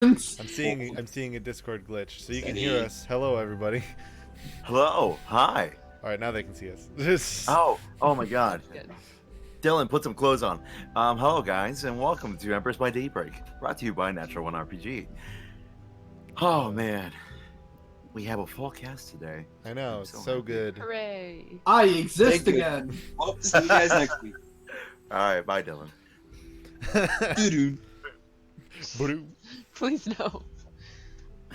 I'm seeing a Discord glitch, so you can hear us. Hello, everybody. Hello. Hi. All right, now they can see us. Oh my God. Good. Dylan, put some clothes on. Hello guys, and welcome to Embers by Daybreak, brought to you by Natural One RPG. Oh man, we have a full cast today. I know, I'm it's so so happy. good. Hooray. I exist Thank you. again. Well, see you guys next week. All right, bye, Dylan. Doo-doo. Boo. Please no.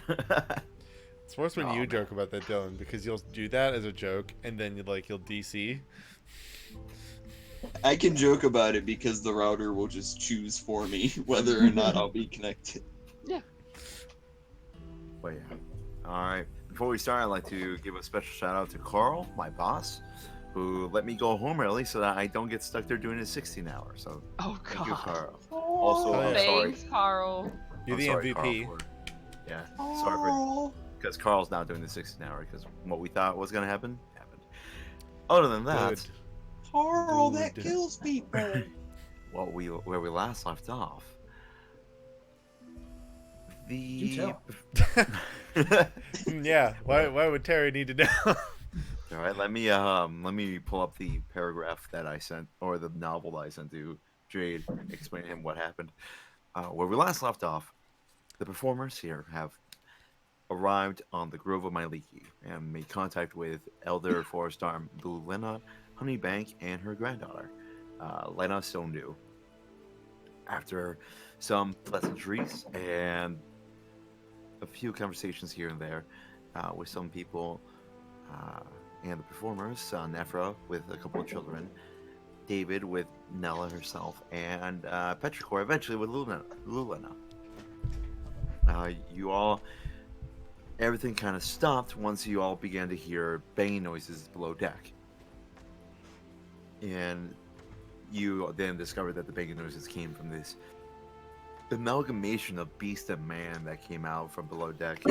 It's worse when Oh, you man. joke about that, Dylan, because you'll do that as a joke, and then you'll DC. I can joke about it because the router will just choose for me whether or not I'll be connected. But yeah. All right. Before we start, I'd like to give a special shout out to Carl, my boss, who let me go home early so that I don't get stuck there doing a 16 hours. So Oh thank you, god. Carl. Also, Oh, I'm yeah. sorry. Thanks, Carl. You're I'm the sorry, MVP. Carl, yeah, sorry for because Carl's now doing the 16 hour because what we thought was gonna happen happened. Other than that, Good. Carl, that Good. kills people. where we last left off, Do Yeah. Why would Terry need to know? All right, let me pull up the paragraph that I sent, or the novel that I sent to Jade, explaining him what happened. Where we last left off, the performers here have arrived on the Grove of Myliki and made contact with Elder Forest Arm Blue Lena Honeybank and her granddaughter, Lena Stonedew. After some pleasantries and a few conversations here and there with some people and the performers, Nefra with a couple of children, David with Nella herself, and Petrichor eventually with Lulena. You all, everything kind of stopped once you all began to hear banging noises below deck. And you then discovered that the banging noises came from this amalgamation of beast and man that came out from below deck,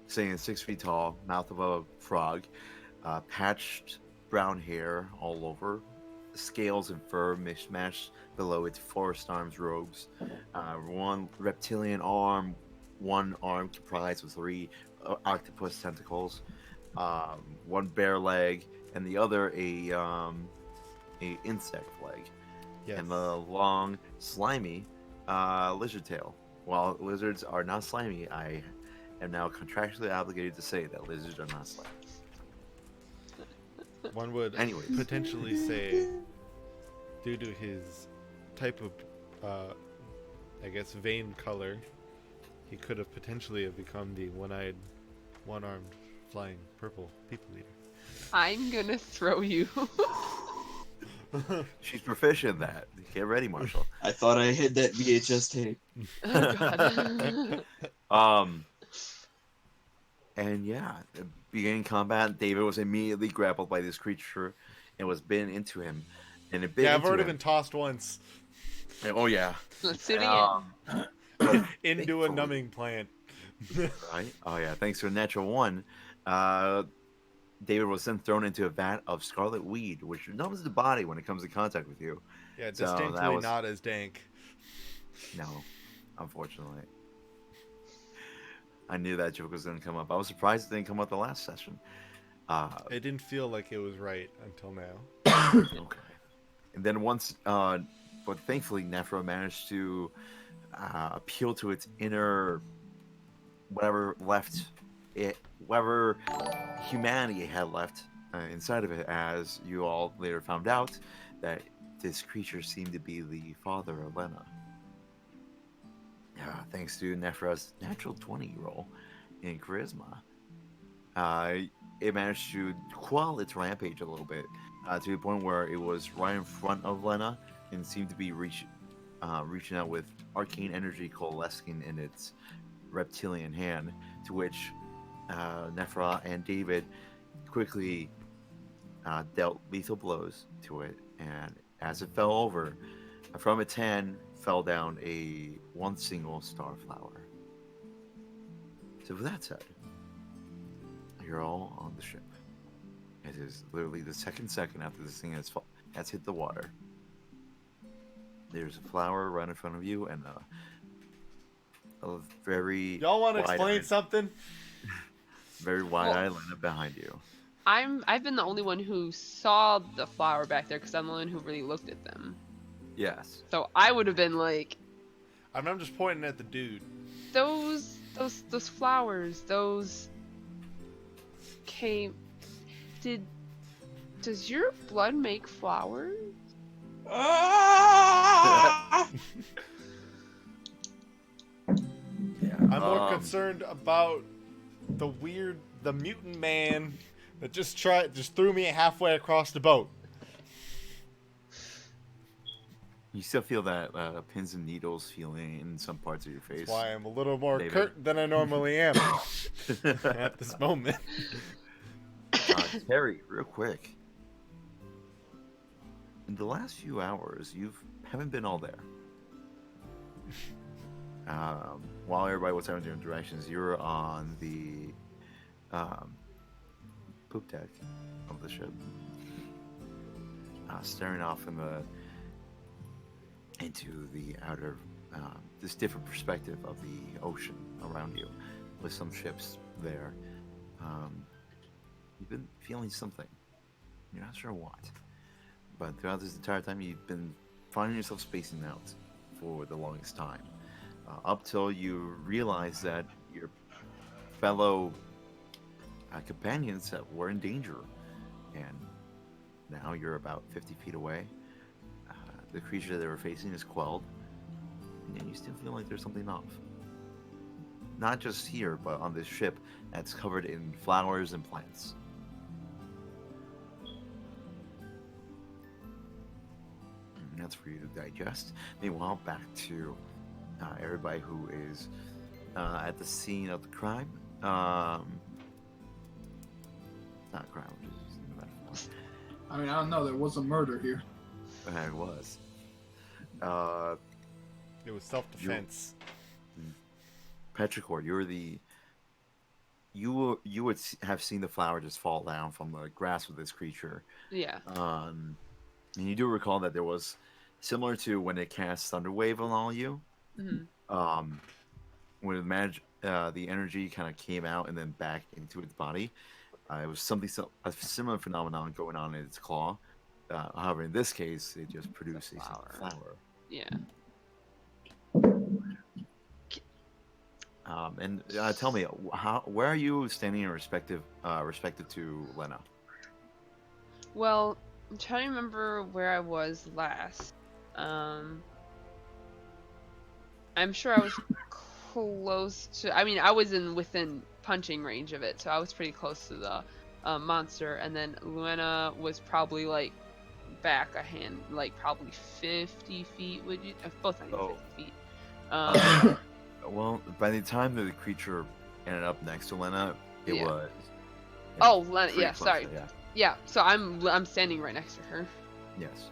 saying 6 feet tall, mouth of a frog, patched brown hair all over, scales and fur mishmashed below its forest arms robes, one reptilian arm, one arm comprised of 3 octopus tentacles, one bare leg, and the other a insect leg, Yes. and a long, slimy lizard tail. While lizards are not slimy, I am now contractually obligated to say that lizards are not slimy. One would Anyways. potentially say, due to his type of, I guess, vein color, he could have potentially have become the one-eyed, one-armed, flying purple people eater. I'm gonna throw you. She's proficient in that. Get ready, Marshall. I thought I hid that VHS tape. Oh god. And yeah, beginning combat, David was immediately grappled by this creature and was bitten into him. And it bit Yeah, I've into already him. been tossed once Oh yeah. Let's do it again. But into a thankfully- numbing plant. Right? Oh yeah. Thanks to a natural one, David was then thrown into a vat of scarlet weed, which numbs the body when it comes in contact with you. Yeah, So that distinctly was- not as dank. No, unfortunately. I knew that joke was going to come up. I was surprised it didn't come up the last session. It didn't feel like it was right until now. Okay. And then once, but thankfully, Nefra managed to appeal to its inner, whatever humanity it had left inside of it, as you all later found out that this creature seemed to be the father of Lena. Thanks to Nefra's natural 20 roll in charisma, it managed to quell its rampage a little bit to the point where it was right in front of Lena and seemed to be reaching out with arcane energy coalescing in its reptilian hand, to which Nefra and David quickly dealt lethal blows to it, and as it fell over, from its hand fell down one single star flower. So with that said, you're all on the ship. It is literally the second after this thing has hit the water. There's a flower right in front of you and a very Y'all want to explain wide-eyed- something? very wide-eyed Lena behind you. I've been the only one who saw the flower back there because I'm the one who really looked at them. Yes. So I would have been like, I mean, I'm just pointing at the dude. those flowers, those came. Does your blood make flowers? Ah! Yeah. I'm more concerned about the mutant man that just threw me halfway across the boat. You still feel that pins and needles feeling in some parts of your face. That's why I'm a little more David. curt than I normally am at this moment. Terry, real quick. In the last few hours, you haven't been all there. While everybody was having different directions, you were on the poop deck of the ship, staring off into the outer, this different perspective of the ocean around you, with some ships there. You've been feeling something. You're not sure what. But throughout this entire time, you've been finding yourself spacing out for the longest time. Up till you realize that your fellow companions that were in danger. And now you're about 50 feet away. The creature they were facing is quelled. And you still feel like there's something off. Not just here, but on this ship that's covered in flowers and plants. And that's for you to digest. Meanwhile, back to everybody who is at the scene of the crime. Not crime, just a metaphor. I mean, I don't know. There was a murder here. It was. It was self-defense. Petrichor, you would have seen the flower just fall down from the grasp of this creature. Yeah. And you do recall that there was similar to when it cast Thunderwave on all you. Mm-hmm. When the energy kind of came out and then back into its body. It was a similar phenomenon going on in its claw. However, in this case, it just produced a flower. Yeah. And tell me, where are you standing in respective to Lena? Well, I'm trying to remember where I was last. I'm sure I was close to. I mean, I was within punching range of it, so I was pretty close to the monster. And then Luena was probably like back a hand, like probably 50 feet. Would you? Both of you 50 feet. Well, by the time that the creature ended up next to Lena, it Yeah. was. Oh, Lena. pretty Yeah, close sorry. to- yeah. Yeah, so I'm standing right next to her. Yes.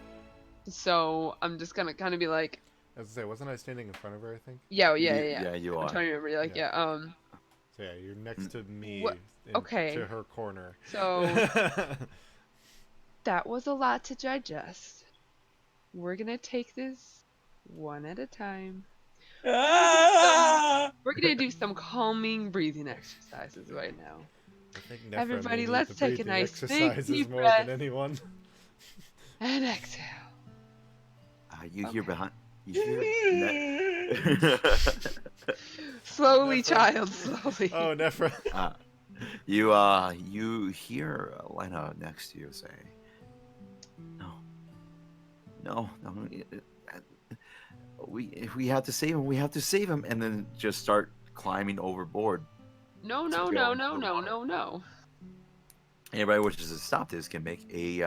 So I'm just gonna kind of be like, As I say, wasn't I standing in front of her, I think? yeah, Yeah, you I'm are. trying to remember, like, Yeah. yeah. So yeah, you're next to me What- okay. to her corner. So that was a lot to digest. We're gonna take this one at a time. Ah! We're gonna do some calming breathing exercises right now. I think Nephra Everybody, may need let's the take a breathing nice big exercises deep more breath. than anyone. And exhale. You hear Okay. behind. You hear. Slowly, Nephra. child, slowly. Oh, Nephra. You hear Lena next to you say, "No, if we have to save him, we have to save him," and then just start climbing overboard. No. Anybody wishes to stop this can make a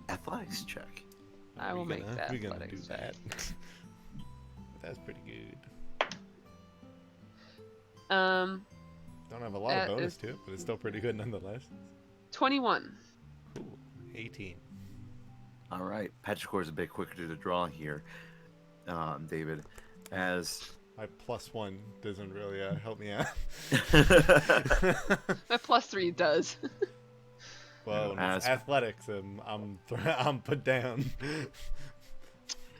athletics check. I will make that We're gonna do athletics that. check. That's pretty good. Um, Don't have a lot That of bonus is- to it, but it's still pretty good nonetheless. 21. Cool. 18. All right, Petrichor is a bit quicker to draw here, David, as My +1 doesn't really help me out. My +3 does. Well, when it's As- athletics, I'm put down.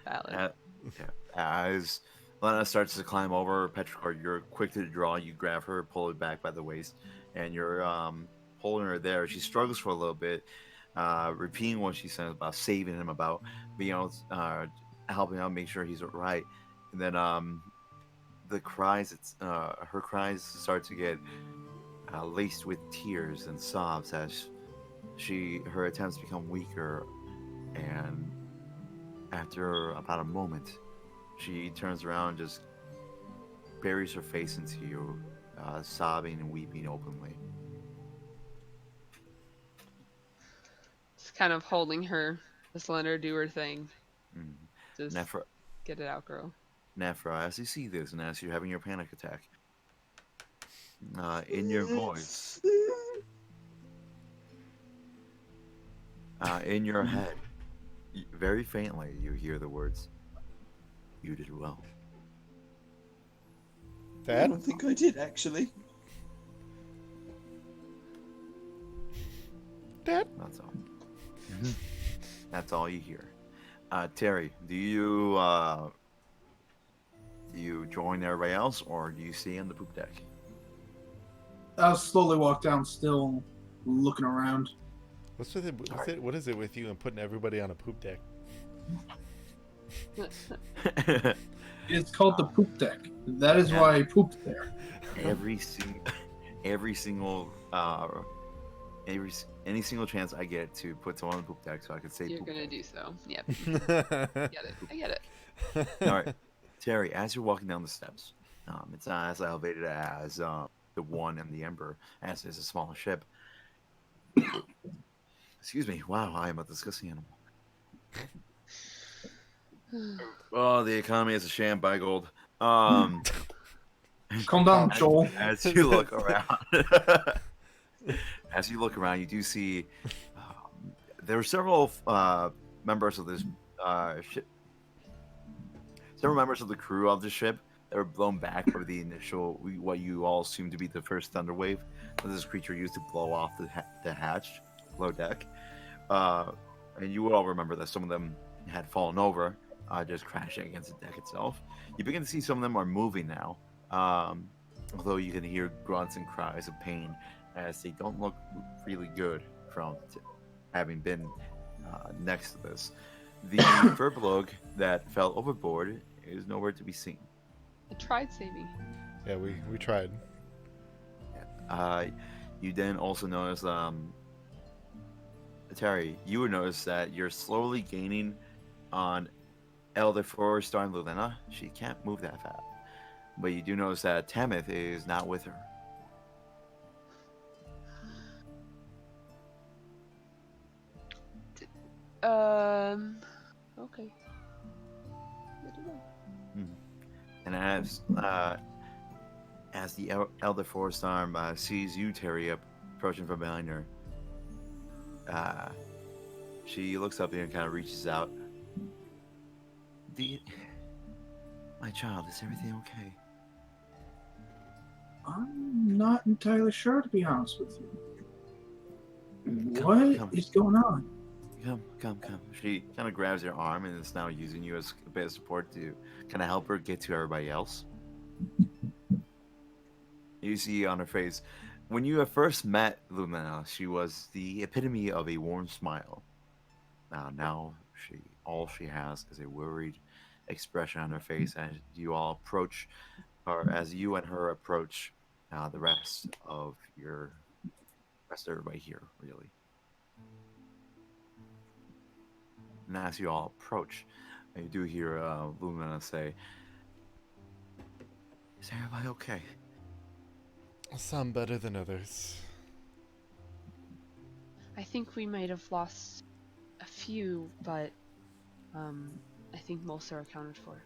Valid. as Lena starts to climb over Petrichor. You're quick to draw. You grab her, pull her back by the waist, and you're holding her there. She struggles for a little bit, repeating what she says about saving him, about being able to, helping out, make sure he's right. And then the cries, her cries start to get laced with tears and sobs as her attempts become weaker, and after about a moment, she turns around and just buries her face into you, sobbing and weeping openly. Just kind of holding her, just letting her do her thing. Mm. Just Nephra, get it out, girl. Nephra, as you see this and as you're having your panic attack, in your voice, in your head, very faintly, you hear the words, "You did well." I Dad? don't think I did actually. Dad? That's all. That's all you hear. Terry, do you join everybody else, or do you stay on the poop deck? I'll slowly walk down, still looking around. What's with it? What is it with you and putting everybody on a poop deck? It's called the poop deck. That is why I pooped there. Every single any single chance I get to put someone on the poop deck, so I can say You're poop gonna deck. do so. Yep. I get it. I get it. All right, Terry, as you're walking down the steps, it's not as elevated as the one in the Ember, as is a smaller ship. Excuse me. Wow, I am a disgusting animal. Oh, the economy is a sham, by gold. Calm down, Joel. As you look around, you do see there are several members of this ship, several members of the crew of the ship that were blown back by the initial, what you all assume to be the first thunder wave that this creature used to blow off the hatch, below deck. And you all remember that some of them had fallen over, just crashing against the deck itself. You begin to see some of them are moving now, although you can hear grunts and cries of pain as they don't look really good from having been next to this. The Furbolg that fell overboard is nowhere to be seen. I tried saving. Yeah, we tried. You then also notice, Terry, you would notice that you're slowly gaining on Elder Forrester and Lulena. She can't move that fast. But you do notice that Tamith is not with her. Okay. Good to know. And as the Elder Forest sees you, Terry, approaching from behind her, she looks up here and kind of reaches out. My child, is everything okay? I'm not entirely sure, to be honest with you. Come, What is going on? Come. She kind of grabs your arm and is now using you as a bit of support to kind of help her get to everybody else. You see on her face, when you have first met Lumina, she was the epitome of a warm smile. Now all she has is a worried expression on her face as you all approach, or as you and her approach the rest of everybody here, really. And as you all approach, you do hear Lumina say, "Is everybody okay?" Some better than others. I think we might have lost a few, but I think most are accounted for.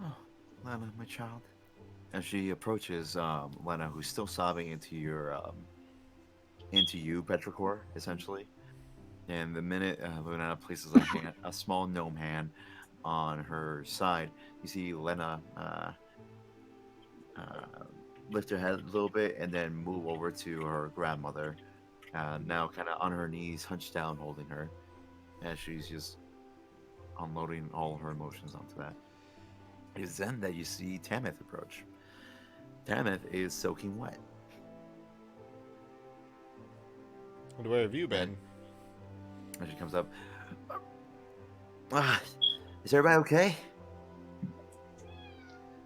Oh, Lena, my child. As she approaches Lena, who's still sobbing into you, Petrichor, essentially. And the minute Lena places a small gnome hand on her side, you see Lena lift her head a little bit and then move over to her grandmother, now kind of on her knees, hunched down, holding her, as she's just unloading all her emotions onto that. It is then that you see Tamith approach. Tamith is soaking wet. And where have you been? And she comes up. Is everybody okay?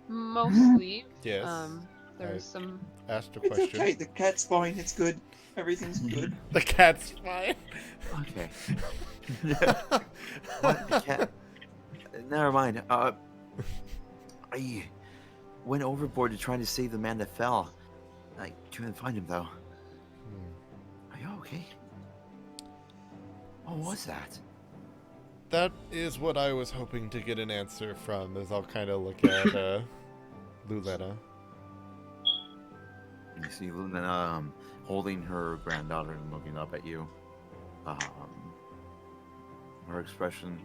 Mostly. Yes. There's I- some. Asked a It's question. okay. The cat's fine. It's good. Everything's good. The cat's fine. Okay. What? The cat? Never mind. I went overboard to try to save the man that fell. I couldn't find him though. Are you okay? What was that? That is what I was hoping to get an answer from, as I'll kind of look at Luletta. And you see Luna holding her granddaughter and looking up at you. Her expression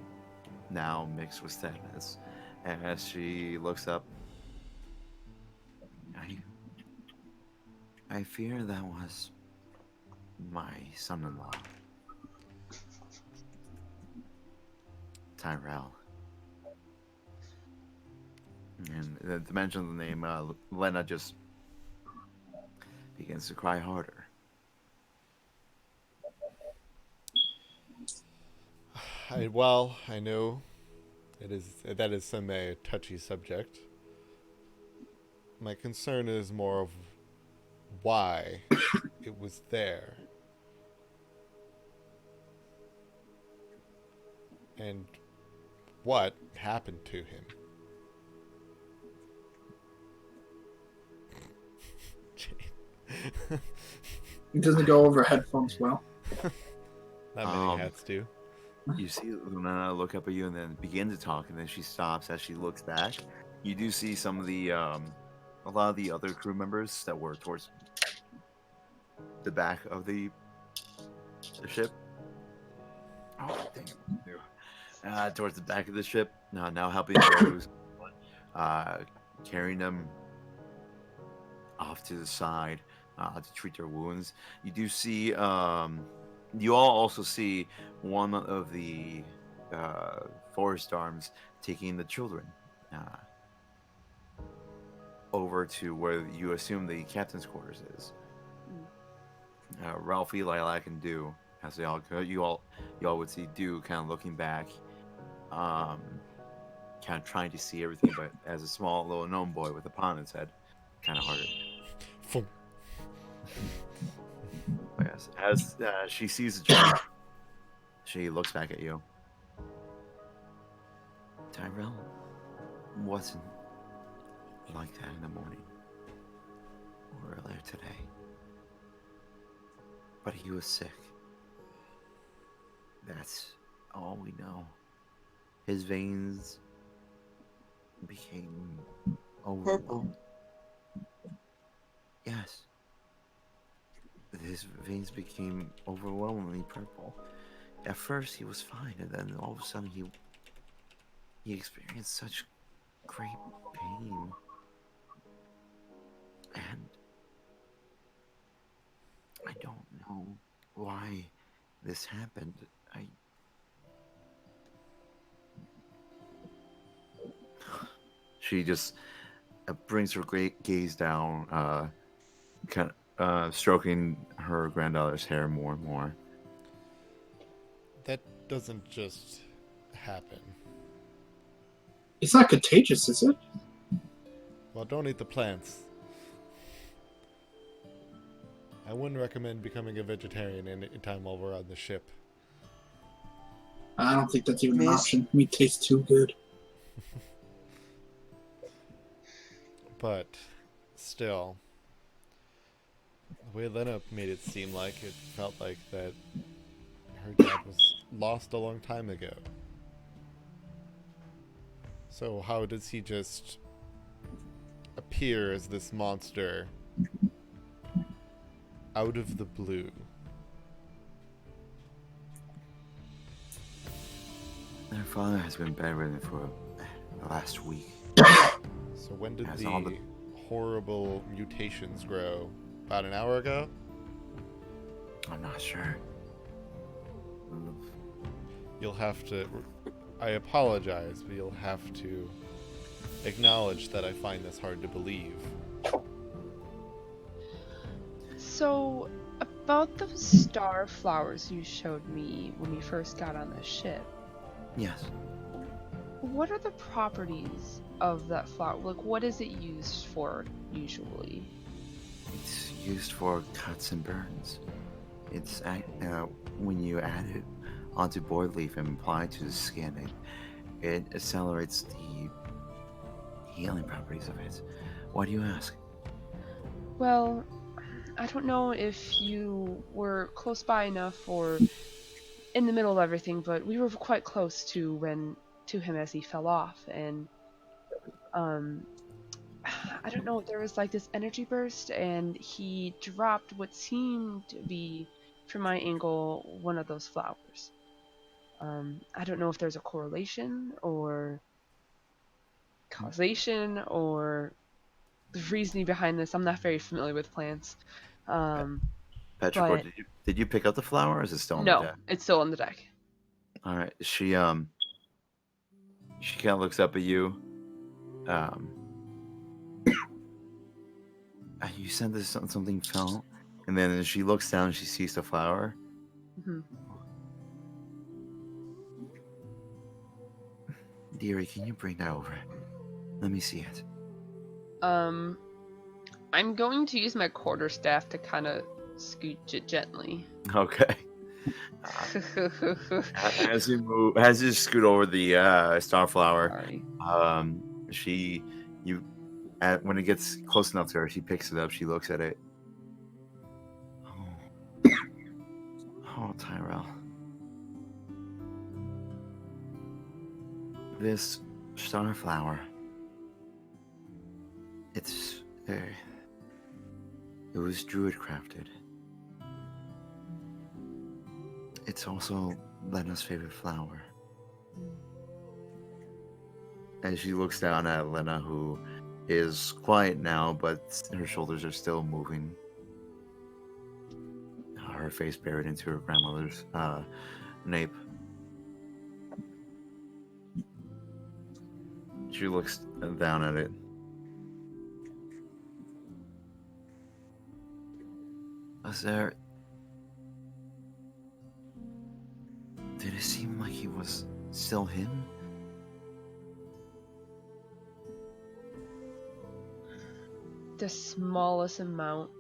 now mixed with sadness as she looks up. I fear that was my son-in-law, Tyrell. And to mention the name, Lena just begins to cry harder. I know that is some a touchy subject. My concern is more of why it was there. And what happened to him. It doesn't go over headphones well. Not many hats do. You see Luna look up at you and then begin to talk, and then she stops as she looks back. You do see some of the, a lot of the other crew members that were towards the back of the ship. Oh, dang it. Towards the back of the ship, now helping those, carrying them off to the side to treat their wounds. You do see, you all also see one of the forest arms taking the children over to where you assume the captain's quarters is. Ralphie, Lilac, and Dew, as they all go, you all would see Dew kind of looking back, kind of trying to see everything, but as a small little gnome boy with a pot on his head, kind of harder. But yes, as she sees the child, she looks back at you. Tyrell wasn't like that in the morning or earlier today, but he was sick. That's all we know. His veins became overwhelmed. Yes. His veins became overwhelmingly purple. At first he was fine, and then all of a sudden he experienced such great pain. And I don't know why this happened. She just brings her great gaze down, kind of stroking her granddaughter's hair more and more. That doesn't just happen. It's not contagious, is it? Well, don't eat the plants. I wouldn't recommend becoming a vegetarian any time while we're on the ship. I don't think that's even an Miss- option. Meat tastes too good. But still, the way Lena made it seem like, it felt like that her dad was lost a long time ago. So how does he just appear as this monster out of the blue? Their father has been bedridden for the last week. So when did Has all the the- horrible mutations grow? About an hour ago? I'm not sure. You'll have to I apologize, but you'll have to acknowledge that I find this hard to believe. So, about those star flowers you showed me when we first got on the ship, Yes. what are the properties of that flower? Like, what is it used for usually? It's used for cuts and burns. It's when you add it onto board leaf and apply it to the skin, it accelerates the healing properties of it. Why do you ask? Well, I don't know if you were close by enough or in the middle of everything, but we were quite close to him as he fell off, and um, I don't know. There was like this energy burst, and he dropped what seemed to be, from my angle, one of those flowers. I don't know if there's a correlation or causation or the reasoning behind this. I'm not very familiar with plants. Um, Petrichor, but did you pick up the flower, or is it still on the no, deck? it's still on the deck. All right. She kind of looks up at you. You said this something fell, and then as she looks down, she sees the flower. hmm Dearie, can you bring that over? Let me see it. I'm going to use my quarterstaff to kind of scooch it gently. Okay. As you scoot over the starflower, Sorry. when it gets close enough to her, she picks it up. She looks at it. Oh, Tyrell. This starflower. It was druid crafted. It's also Lena's favorite flower. And she looks down at Lena, who is quiet now, but her shoulders are still moving. Her face buried into her grandmother's nape. She looks down at it. Did it seem like he was still him? The smallest amount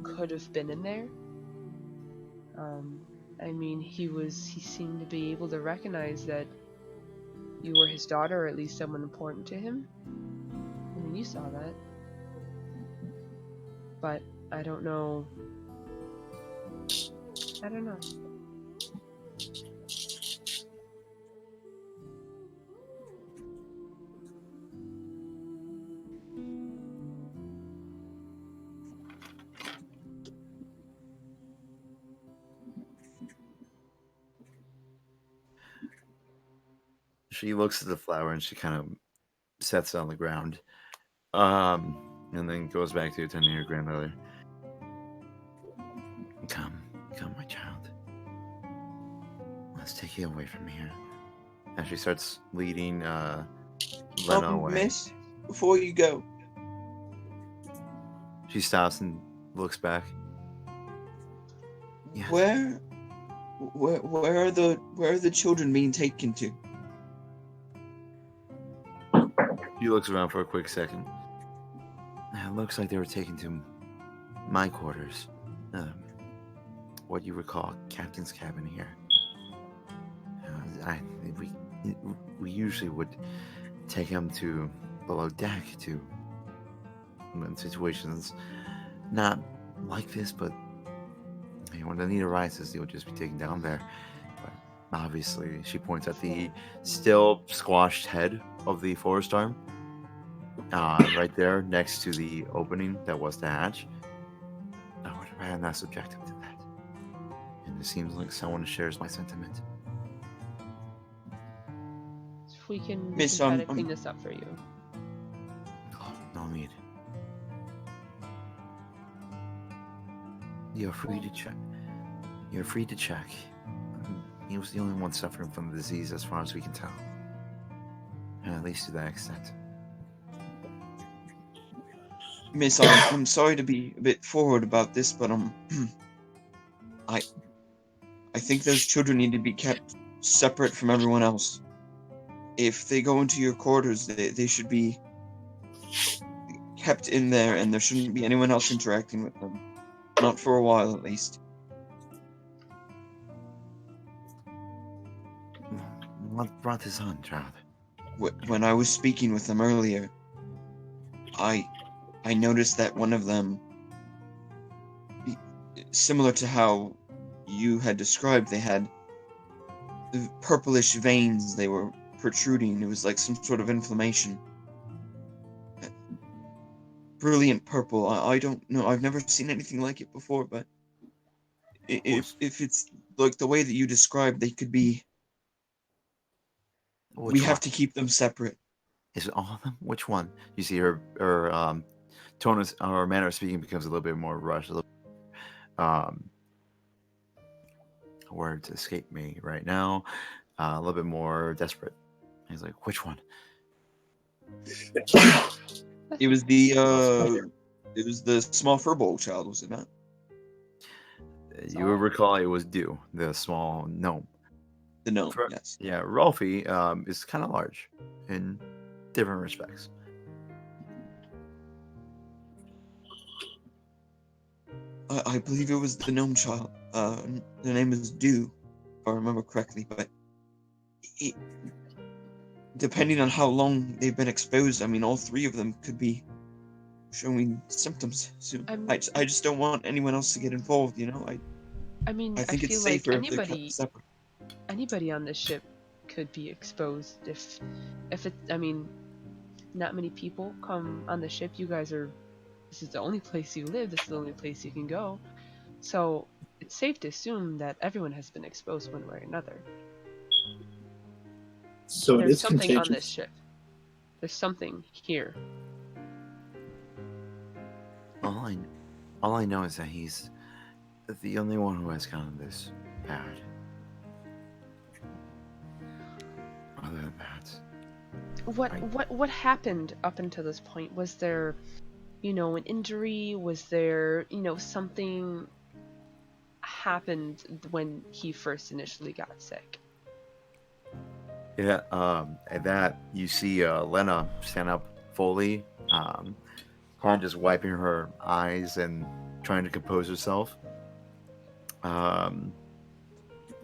could have been in there. I mean, he seemed to be able to recognize that you were his daughter, or at least someone important to him. I mean, you saw that. But I don't know. I don't know. She looks at the flower and she kind of sets it on the ground. And then goes back to attending her grandmother. Come, my child. Let's take you away from here. And she starts leading Lena away. Miss, before you go, She stops and looks back. Yes. where are the children being taken to? She looks around for a quick second. It looks like they were taken to my quarters. What you would call captain's cabin here. We usually would take them to below deck to in situations not like this, but when the need arises, they would just be taken down there. But obviously, she points at the still squashed head of the forest arm, right there next to the opening that was the hatch. I would rather not subject him to that. And it seems like someone shares my sentiment. If we can Miss, try to clean this up for you. Oh, no need. You're free to check. he was the only one suffering from the disease as far as we can tell. At least to that extent. Miss, I'm sorry to be a bit forward about this, but I think those children need to be kept separate from everyone else. If they go into your quarters, they should be kept in there, and there shouldn't be anyone else interacting with them. Not for a while, at least. What brought this on, child? When I was speaking with them earlier, I noticed that one of them, similar to how you had described, they had purplish veins. They were protruding. It was like some sort of inflammation. Brilliant purple. I don't know. I've never seen anything like it before, but if it's like the way that you described, they could be. Which We one? have to keep them separate. Is it all of them? Which one? You see her tone is, or manner of speaking becomes a little bit more rushed. Words escape me right now. A little bit more desperate. He's like, which one? It was the small furball child, was it not? You will recall it was Dew, the small gnome. The gnome, yes. Yeah, Rolfie is kind of large in different respects. I believe it was the gnome child. The name is Dew, if I remember correctly. But depending on how long they've been exposed, I mean, all three of them could be showing symptoms soon. I just don't want anyone else to get involved. You know, I mean, I think I it's feel like safer if they're kept separate. anybody on this ship could be exposed if it. I mean, not many people come on the ship. You guys are. This is the only place you live. This is the only place you can go. So it's safe to assume that everyone has been exposed one way or another. So it There's is something contagious. on this ship. There's something here. All I know is that he's the only one who has gone this bad. Other than that, What happened up until this point? Was there, an injury? Was there, something happened when he first initially got sick? yeah. At that, you see Lena stand up fully, kind of just wiping her eyes and trying to compose herself.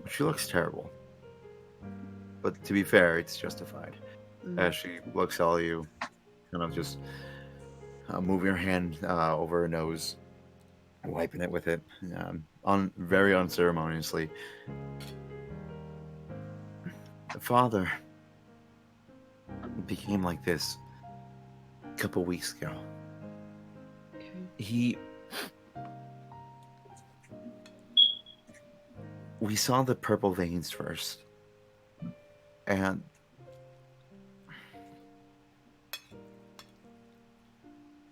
She looks terrible, but to be fair, it's justified. As she looks at all you, kind of just moving her hand over her nose, wiping it with it, very unceremoniously. The father became like this a couple weeks ago. Okay. We saw the purple veins first, and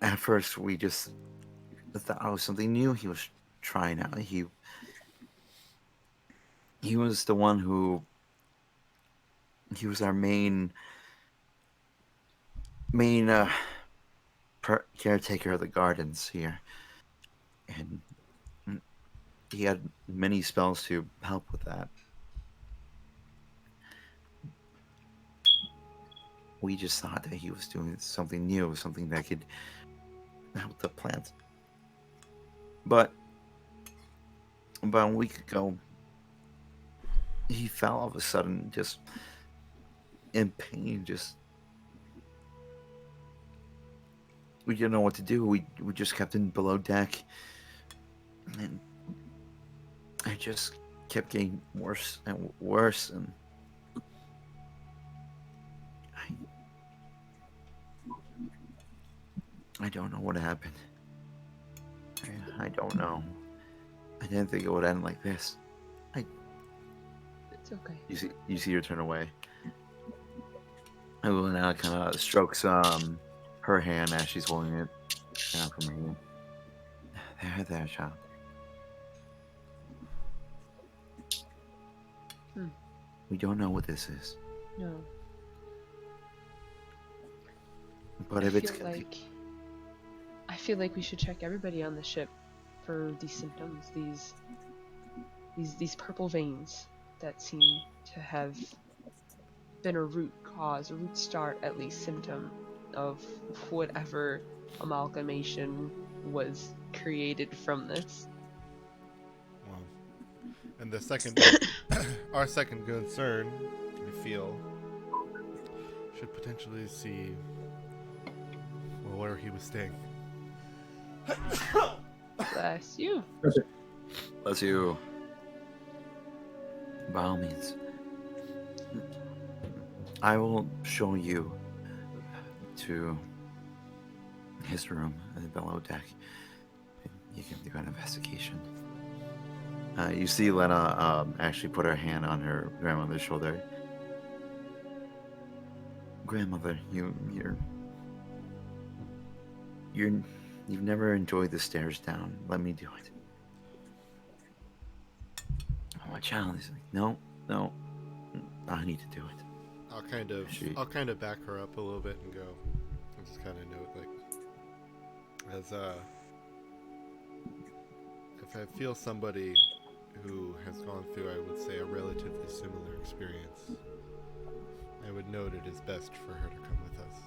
at first we just thought it was something new he was trying out. He was the one who he was our main caretaker of the gardens here, and he had many spells to help with that. We just thought that he was doing something new, something that could help the plants. But about a week ago, he fell all of a sudden, just in pain. We didn't know what to do. We just kept him below deck, and it just kept getting worse and worse. And I don't know what happened. I don't know. I didn't think it would end like this. It's okay. You see her turn away. And Luna kind of strokes her hand as she's holding it from her. There, child. We don't know what this is. No. But if it's gonna be- I feel like we should check everybody on the ship for these symptoms, these purple veins that seem to have been a root cause, a root start at least symptom of whatever amalgamation was created from this. Well, and the second, our second concern, I feel, should potentially see, well, where he was staying. Bless you. Bless you. By all means. I will show you to his room in the below deck. You can do an investigation. You see Lena actually put her hand on her grandmother's shoulder. Grandmother, you've never enjoyed the stairs down. Let me do it. Oh, my child is like, no, I need to do it. I'll kind of back her up a little bit and go. I'll just kind of note, like, as if I feel somebody who has gone through, I would say, a relatively similar experience, I would note it is best for her to come with us.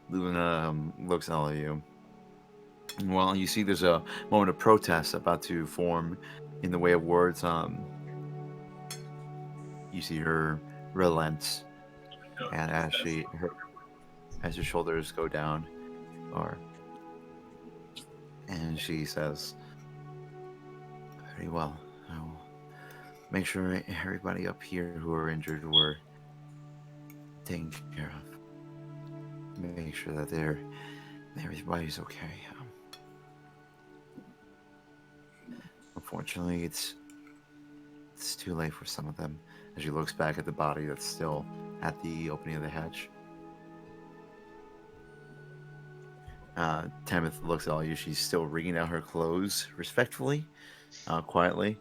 Luna looks at all of you. Well, you see there's a moment of protest about to form in the way of words. You see her relent, and as her shoulders go down, and she says, "Very well. I will make sure everybody up here who are injured were taken care of. Make sure that everybody's okay. Unfortunately, it's too late for some of them." As she looks back at the body that's still at the opening of the hatch. Tamith looks at all you. She's still wringing out her clothes respectfully, quietly.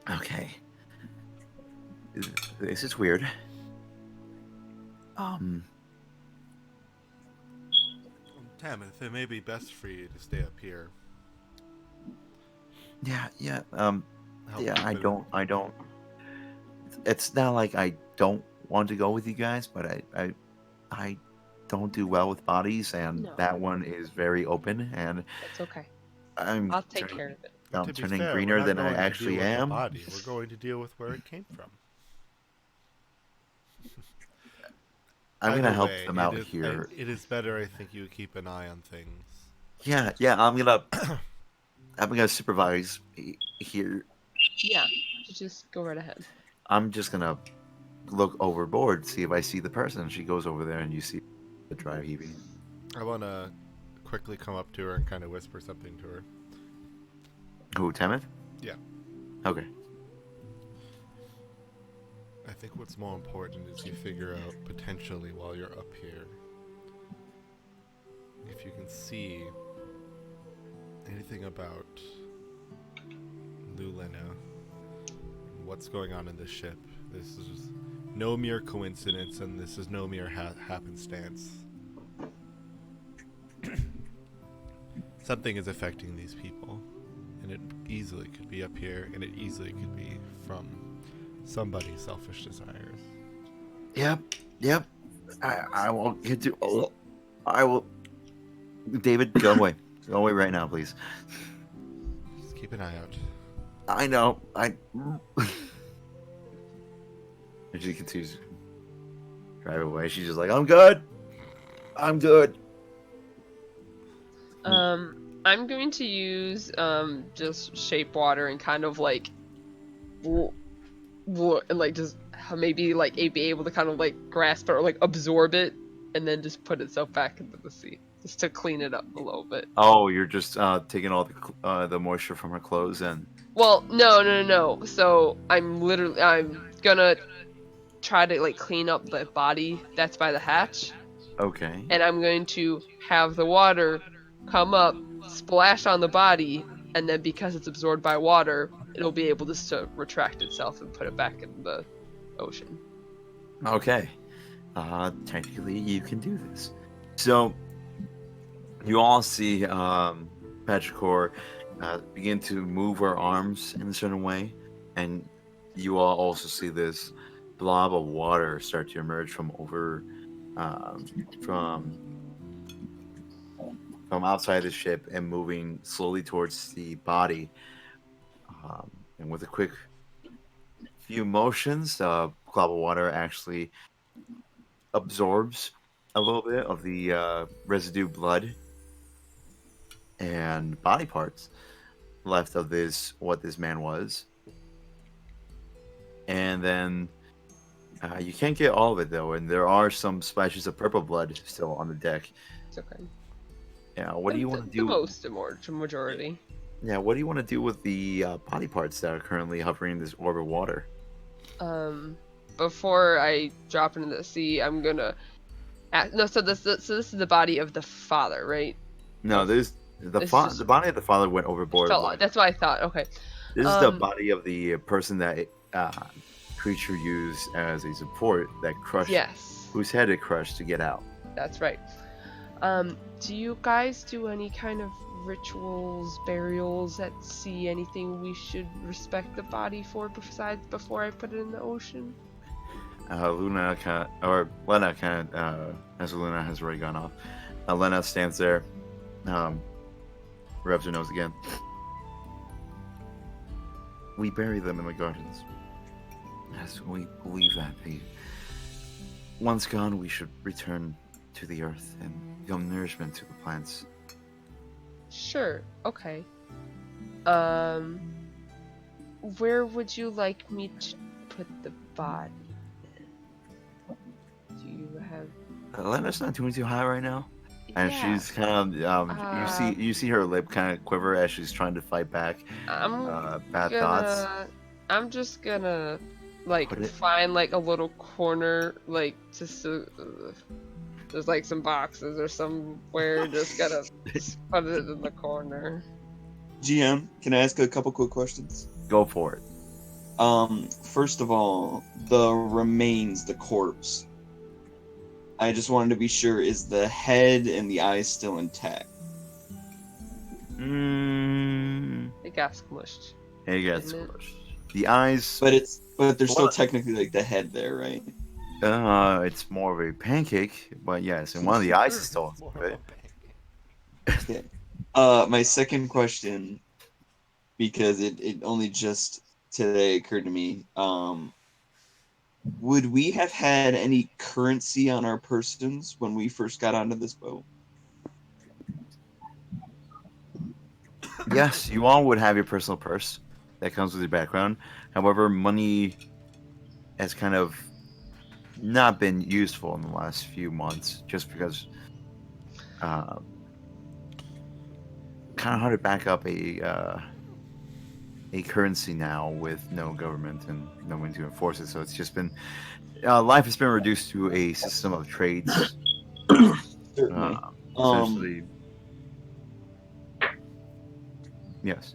Okay. This is weird. Tamith, it may be best for you to stay up here. Yeah. Help I keep don't. It's not like I don't want to go with you guys, but I don't do well with bodies, and No. that one is very open, and That's okay. I'll take care of it. But I'm to be turning fair, greener we're not than I going to actually deal with the am. body. We're going to deal with where it came from. I'm gonna Either help way, them out here. It is better, I think, you keep an eye on things. Yeah. I'm gonna supervise here. Yeah, just go right ahead. I'm just gonna look overboard, see if I see the person. She goes over there, and you see the dry heaving. I want to quickly come up to her and kind of whisper something to her. Who, Tamith? Yeah. Okay. I think what's more important is you figure out, potentially while you're up here, if you can see anything about Lulena, what's going on in this ship. This is no mere coincidence, and this is no mere happenstance. Something is affecting these people, and it easily could be up here, and it easily could be from somebody's selfish desires. Yep. I will get to. I will. David, go away. Go away right now, please. Just keep an eye out. I know. And she continues to drive away. She's just like, I'm good. I'm going to use just shape water and kind of like and like just maybe like be able to kind of like grasp it or like absorb it and then just put itself back into the sea just to clean it up a little bit. Oh, you're just taking all the moisture from her clothes and. Well, no. So I'm gonna try to like clean up the body that's by the hatch. Okay. And I'm going to have the water come up, splash on the body, and then because it's absorbed by water, it'll be able just to retract itself and put it back in the ocean. Okay. Technically, you can do this. So, you all see Petrichor begin to move her arms in a certain way, and you all also see this blob of water start to emerge from over from outside the ship and moving slowly towards the body. And with a quick few motions, glob of water actually absorbs a little bit of the residue blood and body parts left of what this man was. And then you can't get all of it though, and there are some splashes of purple blood still on the deck. It's okay. Yeah, what do you want to do? The most majority. Yeah, what do you want to do with the body parts that are currently hovering in this orb of water? Before I drop into the sea, I'm gonna. No, so this is the body of the father, right? No, the body of the father went overboard. That's what I thought. Okay. This is the body of the person that creature used as a support that crushed. Yes. Whose head it crushed to get out. That's right. Do you guys do any kind of rituals, burials at sea? Anything we should respect the body for besides before I put it in the ocean? Lena kind of, as Luna has already gone off, Lena stands there, rubs her nose again. We bury them in the gardens. As we believe that once gone, we should return to the earth and become nourishment to the plants. Sure. Okay. Where would you like me to put the body? Do you have? Lena's not doing too high right now, and Yeah. she's kind of you see her lip kind of quiver as she's trying to fight back bad thoughts. I'm just gonna Put it- find a little corner just to, there's some boxes or somewhere, just gotta put it in the corner. GM, can I ask a couple quick questions? Go for it. First of all, the remains, the corpse. I just wanted to be sure, is the head and the eyes still intact? It got smushed. It gets Isn't it? squished. The eyes. But there's still What? technically the head there, right? It's more of a pancake, but yes, and one of the eyes is still on it. Okay. My second question, because it only just today occurred to me, would we have had any currency on our persons when we first got onto this boat? Yes, you all would have your personal purse that comes with your background. However, money has kind of not been useful in the last few months, just because kind of hard to back up a currency now with no government and no one to enforce it. So it's just been life has been reduced to a system of trades. Certainly. Essentially, yes.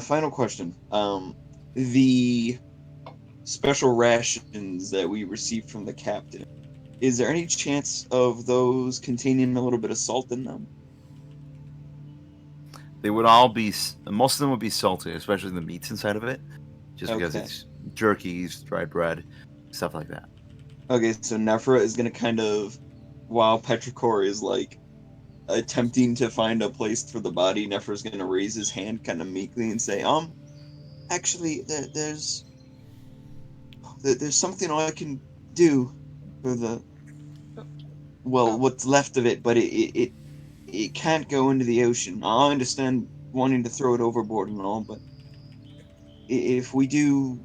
Final question. The special rations that we received from the captain, is there any chance of those containing a little bit of salt in them? They would all be, most of them would be salted, especially the meats inside of it, just because Okay. it's jerkies, dried bread, stuff like that. Okay, so Nephra is gonna kind of, while Petrichor is attempting to find a place for the body, Nephra's gonna raise his hand kind of meekly and say, actually, there's something I can do for what's left of it, but it can't go into the ocean. I understand wanting to throw it overboard and all, but if we do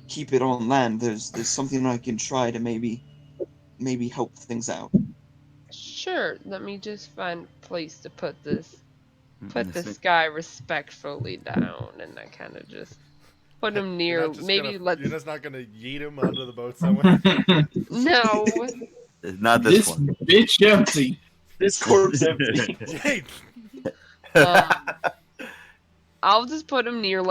keep it on land, there's something I can try to maybe help things out. Sure. Let me just find a place to put this. Put Mm, this guy respectfully down, and I kind of just put him near. You're just not gonna yeet him onto the boat somewhere. No. Not this This one. bitch empty. This corpse empty. Yeet! I'll just put him near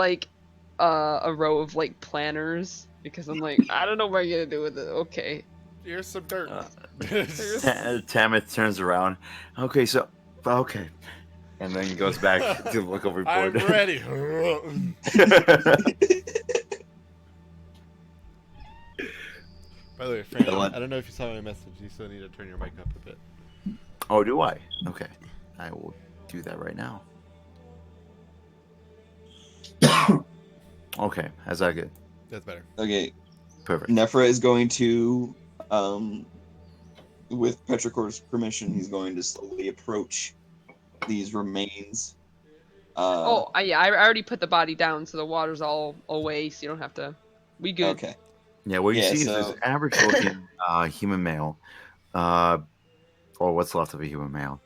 a row of like planners because I'm like, I don't know what I'm gonna do with it. Okay. Here's some dirt. Tamith turns around. Okay, and then goes back to look over I'm board. ready. By the way, Frank, I don't know if you saw my message. You still need to turn your mic up a bit. Oh, do I? Okay, I will do that right now. Okay, how's that good? That's better. Okay, Perfect. Nephra is going to, with Petricor's permission, he's going to slowly approach these remains. Yeah, I already put the body down, so the water's all away, so you don't have to. We good. Okay. Yeah, what you Yeah, see is so- this average-looking human male, or what's left of a human male.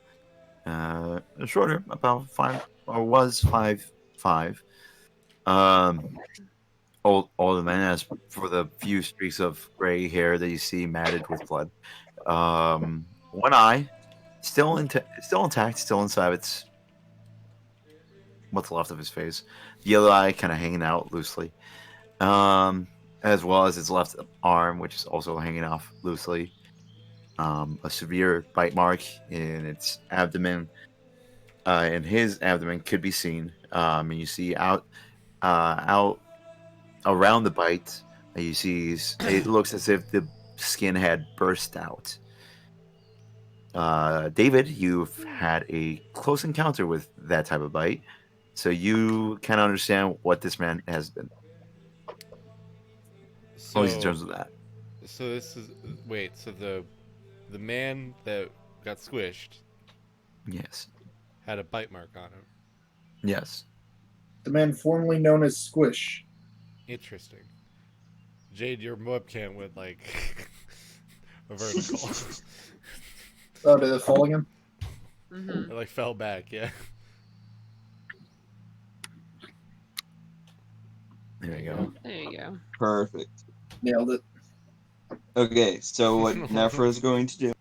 Shorter, about 5, or was 5'5". Older man, as for the few streaks of gray hair that you see matted with blood. One eye, still intact, still inside its what's left of his face. The other eye kind of hanging out loosely. As well as his left arm, which is also hanging off loosely. A severe bite mark in its abdomen. And his abdomen could be seen. And you see out around the bite, you see it looks as if the skin had burst out. David, you've had a close encounter with that type of bite, so you can understand what this man has been. At least in terms of that. So this is wait. So the man that got squished Yes. had a bite mark on him. Yes. The man formerly known as Squish. Interesting. Jade, your webcam went like a vertical. Oh, did it fall again? Mm-hmm. It like fell back. Yeah. There you go. There you go. Perfect. Nailed it. Okay, so what Nephra is going to do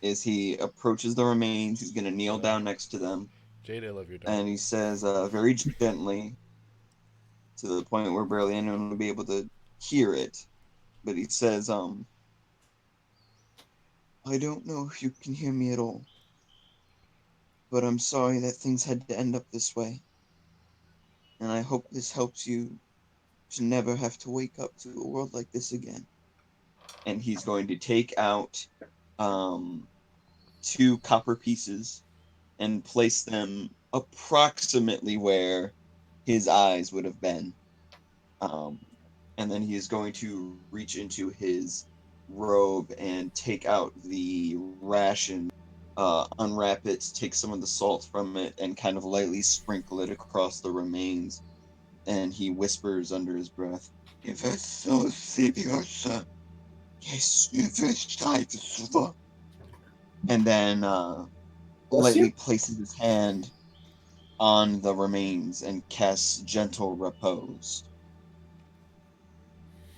is he approaches the remains. He's going to kneel down next to them, Jade, I love your dog. and he says very gently, to the point where barely anyone will be able to hear it, but he says, I don't know if you can hear me at all, but I'm sorry that things had to end up this way, and I hope this helps you to never have to wake up to a world like this again. And he's going to take out 2 copper pieces and place them approximately where his eyes would have been. And then he is going to reach into his robe and take out the ration, unwrap it, take some of the salt from it, and kind of lightly sprinkle it across the remains. And he whispers under his breath, "If it's so serious, yes, if it's time to suffer." And then lightly places his hand on the remains and casts gentle repose.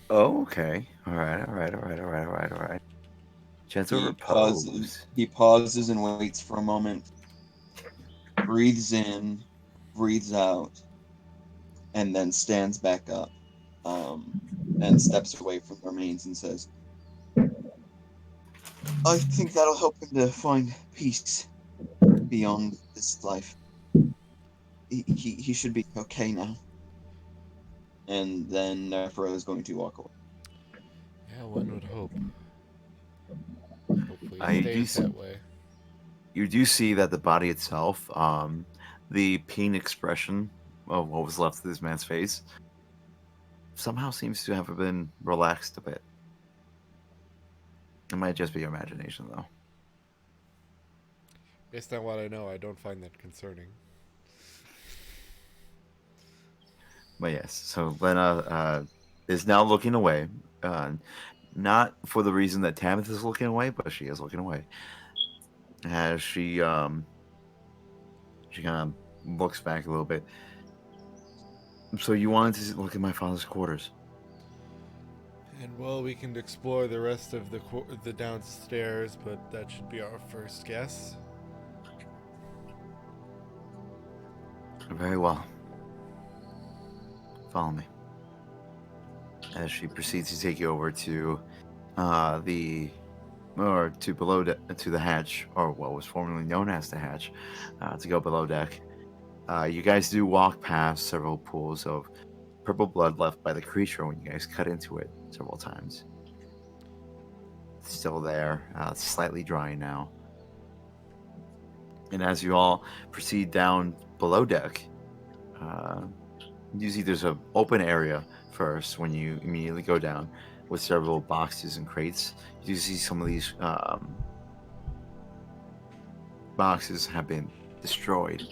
Oh, okay. All right. Gentle repose. He pauses and waits for a moment, breathes in, breathes out, and then stands back up, and steps away from the remains and says, "I think that'll help him to find peace beyond this life. He should be okay now." And then Nephra is going to walk away. Yeah, one would hope. Hopefully I it do stays see- that way. You do see that the body itself, the pain expression of what was left of this man's face, somehow seems to have been relaxed a bit. It might just be your imagination, though. Based on what I know, I don't find that concerning. But yes, so Lena is now looking away. Not for the reason that Tamith is looking away, but she is looking away. As she kind of looks back a little bit. So you wanted to look at my father's quarters? And well, we can explore the rest of the downstairs, but that should be our first guess. Very well. Follow me. As she proceeds to take you over to to the hatch, or what was formerly known as the hatch, to go below deck. You guys do walk past several pools of purple blood left by the creature when you guys cut into it several times. It's still there, slightly dry now. And as you all proceed down below deck, you see there's an open area first when you immediately go down with several boxes and crates. You see some of these boxes have been destroyed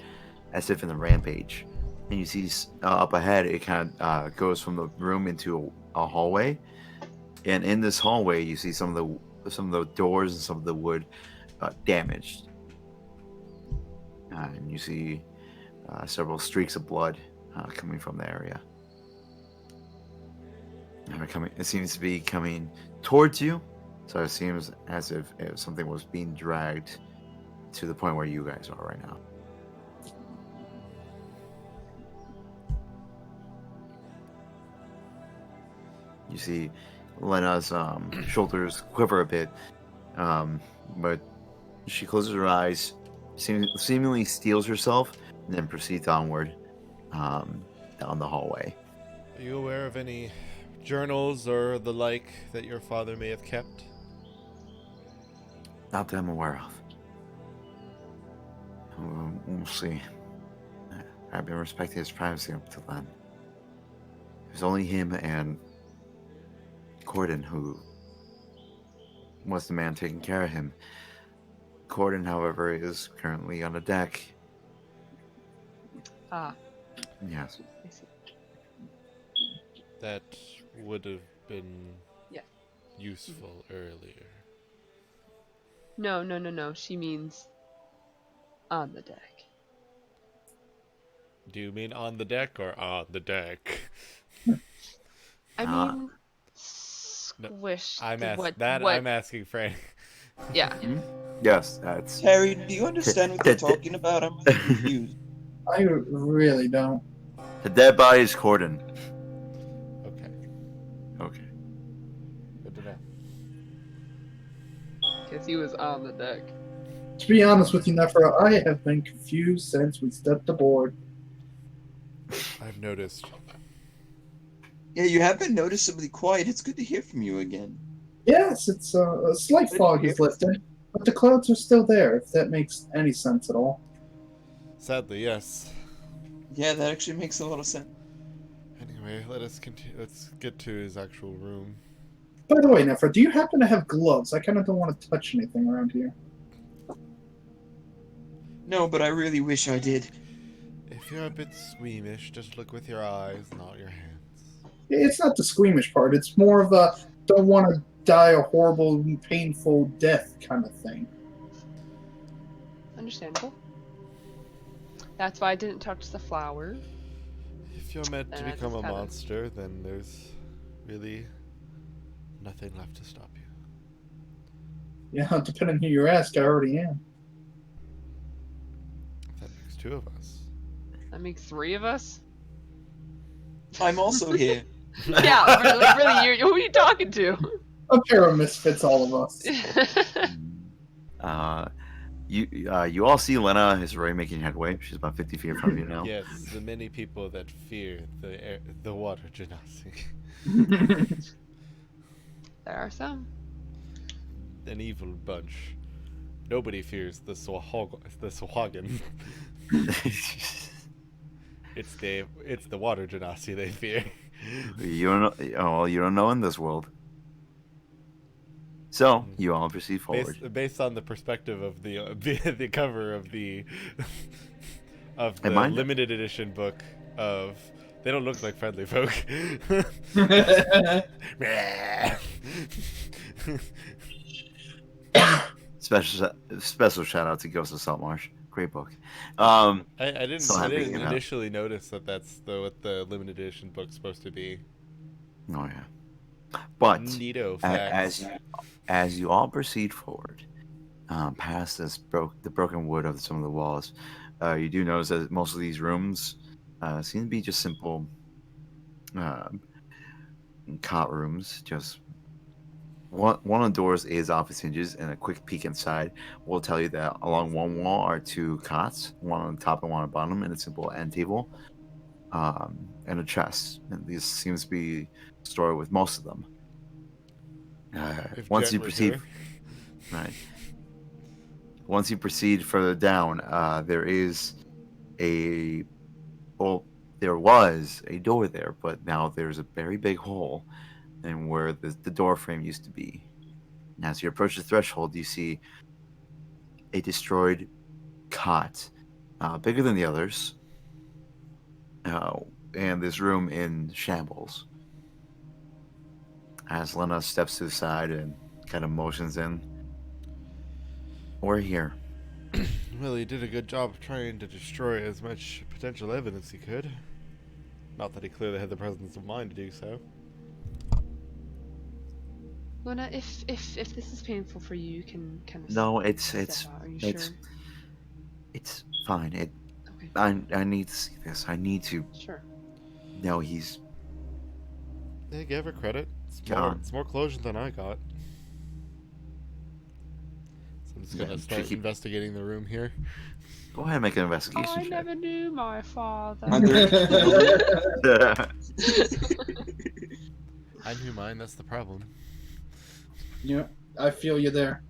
as if in a rampage. And you see up ahead, it kind of goes from the room into a hallway. And in this hallway, you see some of the doors and some of the wood damaged. And you see several streaks of blood coming from the area. And it seems to be coming towards you, so it seems as if something was being dragged to the point where you guys are right now. You see Lena's shoulders quiver a bit, but she closes her eyes, seemingly steels herself, and then proceeds onward down the hallway. Are you aware of any journals or the like that your father may have kept? Not that I'm aware of. We'll see. I've been respecting his privacy up till then. It was only him and Corden who was the man taking care of him. Corden, however, is currently on the deck. Ah, Yes. I see. That would have been Yeah. useful earlier. No. She means on the deck. Do you mean on the deck or on the deck? I Ah. mean, No, squish. I'm what? asking Frank. Yeah. Yes, that's. Terry, do you understand what they're talking about? I'm really confused. I really don't. The dead body is Corden. Okay, Okay. good to know. Because he was on the deck. To be honest with you, Nephra, I have been confused since we stepped aboard. I've noticed. Yeah, you have been noticeably quiet. It's good to hear from you again. Yes, it's a slight fog is lifted, but the clouds are still there, if that makes any sense at all. Sadly, yes. Yeah, that actually makes a lot of sense. Anyway, let us continue. Let's get to his actual room. By the way, Nephra, do you happen to have gloves? I kind of don't want to touch anything around here. No, but I really wish I did. If you're a bit squeamish, just look with your eyes, not your hands. It's not the squeamish part. It's more of a don't want to die a horrible, painful death kind of thing. Understandable. That's why I didn't touch the flower. If you're meant to And I become a just kinda- monster, then there's really nothing left to stop you. Yeah, depending who you ask, I already am. That makes two of us. That makes 3 of us. I'm also here. Yeah, really. Who are you talking to? A pair of misfits, all of us. You all see Lena is already making headway. She's about 50 feet from you now. Yes, the many people that fear the water genasi. There are some. An evil bunch. Nobody fears the Swahagan. It's the water genasi they fear. You don't know. Oh, well, you don't know in this world. So you all proceed forward. Based on the perspective of the cover of the mine? limited edition book of, they don't look like friendly folk. Special shout out to Ghost of Saltmarsh. Great book. I didn't So happy, you know. initially notice that that's what the limited edition book's supposed to be. Oh yeah. But Neato as you all proceed forward, past the broken wood of some of the walls, you do notice that most of these rooms seem to be just simple um, cot rooms. Just one of the doors is off its hinges, and a quick peek inside will tell you that along one wall are two cots, one on the top and one on the bottom, and a simple end table, and a chest. And this seems to be the story with most of them. If Once Jet you was proceed, here. right? Once you proceed further down, there is a well, there was a door there, but now there's a very big hole in where the door frame used to be. As you approach the threshold, you see a destroyed cot, bigger than the others, uh, and this room in shambles. As Lena steps to the side and kind of motions in, we're here. Well, he did a good job of trying to destroy as much potential evidence he could. Not that he clearly had the presence of mind to do so. Luna, if this is painful for you, you can kind of No, step out. Are you sure? it's fine. Okay. I need to see this. I need to Sure. know he's They gave her credit. gone. It's more closure than I got. So I'm just gonna Yeah, start tricky. investigating the room here. Go ahead and make an investigation I check. never knew my father. Are there I knew mine, that's the problem. Yeah, I feel you there.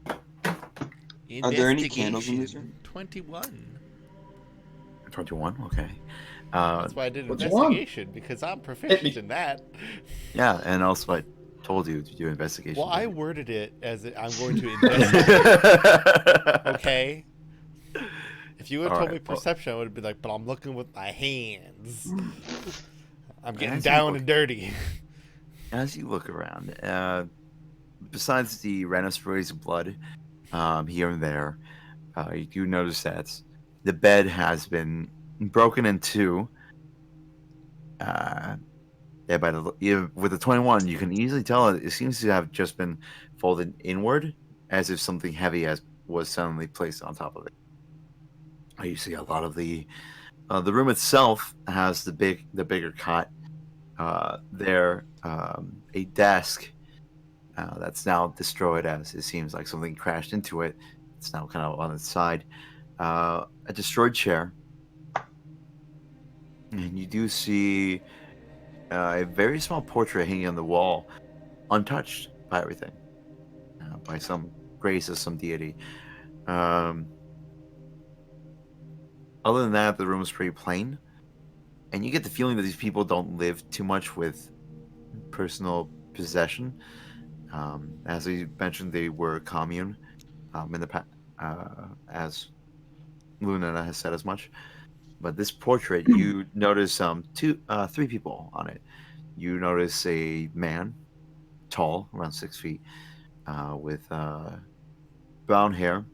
Are there any candles in this room? 21. 21. Okay. That's why I did What's investigation, because I'm proficient in that. Yeah, and also I told you to do investigation. Well, I worded it as I'm going to investigate. Okay? If you would have told me perception, I would have been like, but I'm looking with my hands. I'm getting down and dirty. As you look around, besides the random sprays of blood here and there, you do notice that the bed has been broken in two. With the 21, you can easily tell it seems to have just been folded inward, as if something heavy was suddenly placed on top of it. You see a lot of the room itself has the bigger cot. There, a desk that's now destroyed, as it seems like something crashed into it. It's now kind of on its side. A destroyed chair, and you do see a very small portrait hanging on the wall, untouched by everything, by some grace of some deity. Other than that, the room is pretty plain, and you get the feeling that these people don't live too much with personal possession. As we mentioned, they were a commune in the past, as Luna has said as much. But this portrait, you notice three people on it. You notice a man, tall, around 6 feet, with brown hair,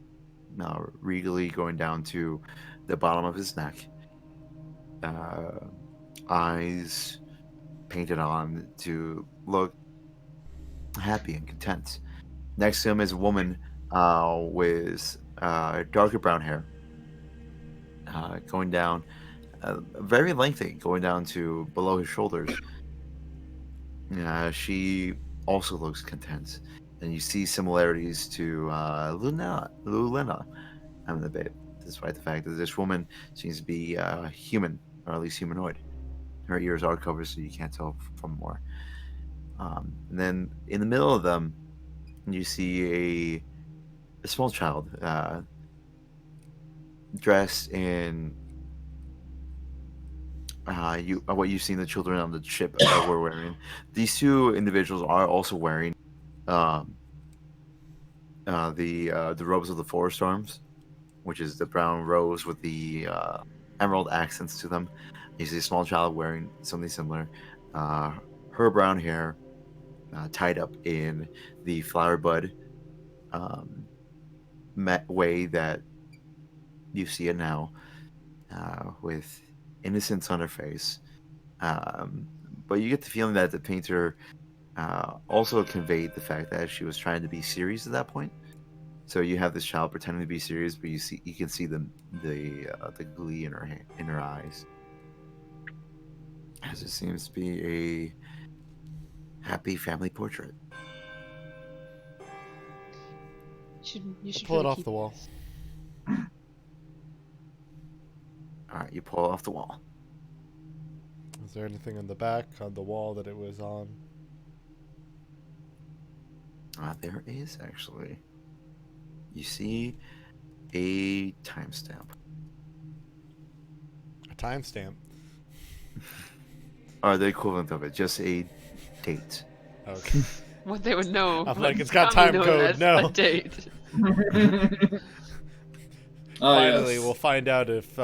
regally going down to the bottom of his neck. Eyes painted on to look happy and content. Next to him is a woman with darker brown hair, going down, very lengthy, going down to below his shoulders. She also looks content, and you see similarities to Luna in the bit, despite the fact that this woman seems to be human, or at least humanoid. Her ears are covered, so you can't tell from more. And then in the middle of them, you see a small child dressed in what you've seen the children on the ship were wearing. These two individuals are also wearing the robes of the Forest Arms, which is the brown rose with the emerald accents to them. You see a small child wearing something similar. Her brown hair tied up in the flower bud way that you see it now, with innocence on her face. But you get the feeling that the painter also conveyed the fact that she was trying to be serious at that point. So you have this child pretending to be serious, but you can see the glee in her eyes. as it seems to be a happy family portrait. You should Pull it really off keep the wall. this. All right, you pull it off the wall. Is there anything on the back, on the wall that it was on? There is actually. You see a timestamp. A timestamp. Or the equivalent of it, just a date. Okay. What they would know. I'm would like, it's got commonly time known code, as no. A date. Finally, yes. we'll find out if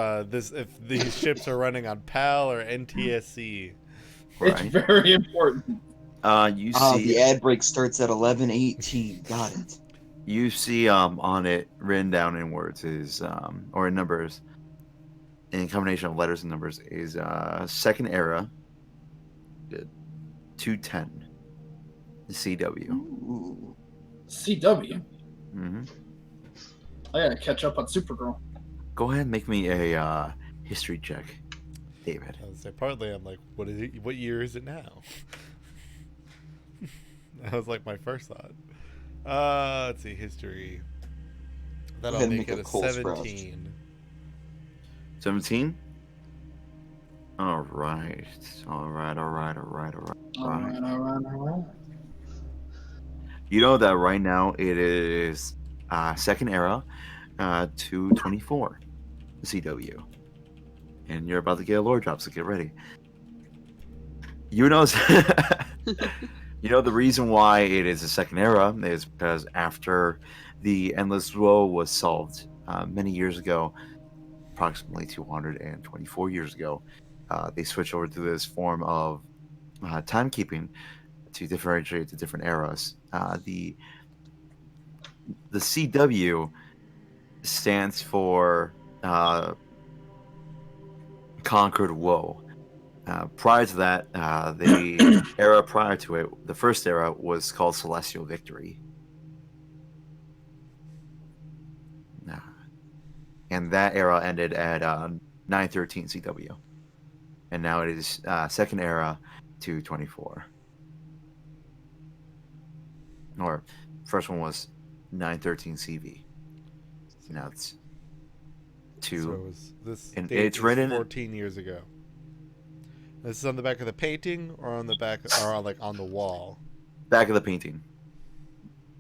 these ships are running on PAL or NTSC. It's Right. very important. You The see, ad break starts at 11:18. Got it. you see, on it written down in words is, or in numbers, in combination of letters and numbers is, second era, 210, CW. Ooh. CW. hmm I gotta catch up on Supergirl. Go ahead and make me a history check, David. I was say partly I'm like, what is it? What year is it now? That was like my first thought. Let's see, history. That'll ahead and make make it a a Cole Sprout. 17? All right. All right. Alright. You know that right now it is second era, 224 CW. And you're about to get a lore drop, so get ready. You know, you know the reason why it is a second era is because after the Endless Woe was solved many years ago, approximately 224 years ago, they switched over to this form of timekeeping to differentiate the different eras. The CW stands for Conquered Woe. Prior to that, the era prior to it, the first era, was called Celestial Victory. And that era ended at 913 CW. And now it is second era 224. Or first one was 913 CV. Now it's two. So it was, this And date it's is written in- 14 years ago. This is on the back of the painting, or on the back, or on, like on the wall. Back of the painting,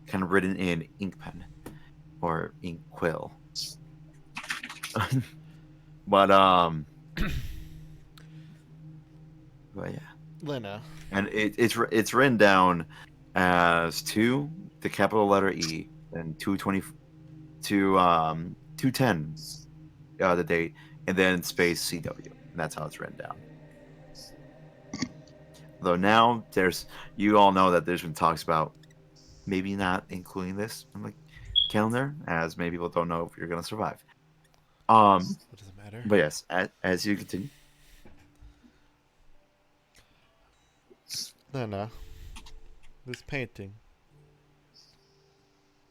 kind of written in ink pen or ink quill. but but yeah, Lena. and it's written down as 2, the capital letter E, and 220 to 210, the date, and then space CW, and that's how it's written down. Though now you all know that there's been talks about maybe not including this in the calendar, as many people don't know if you're gonna survive. What does it matter? But yes, as you continue. Lena. This painting.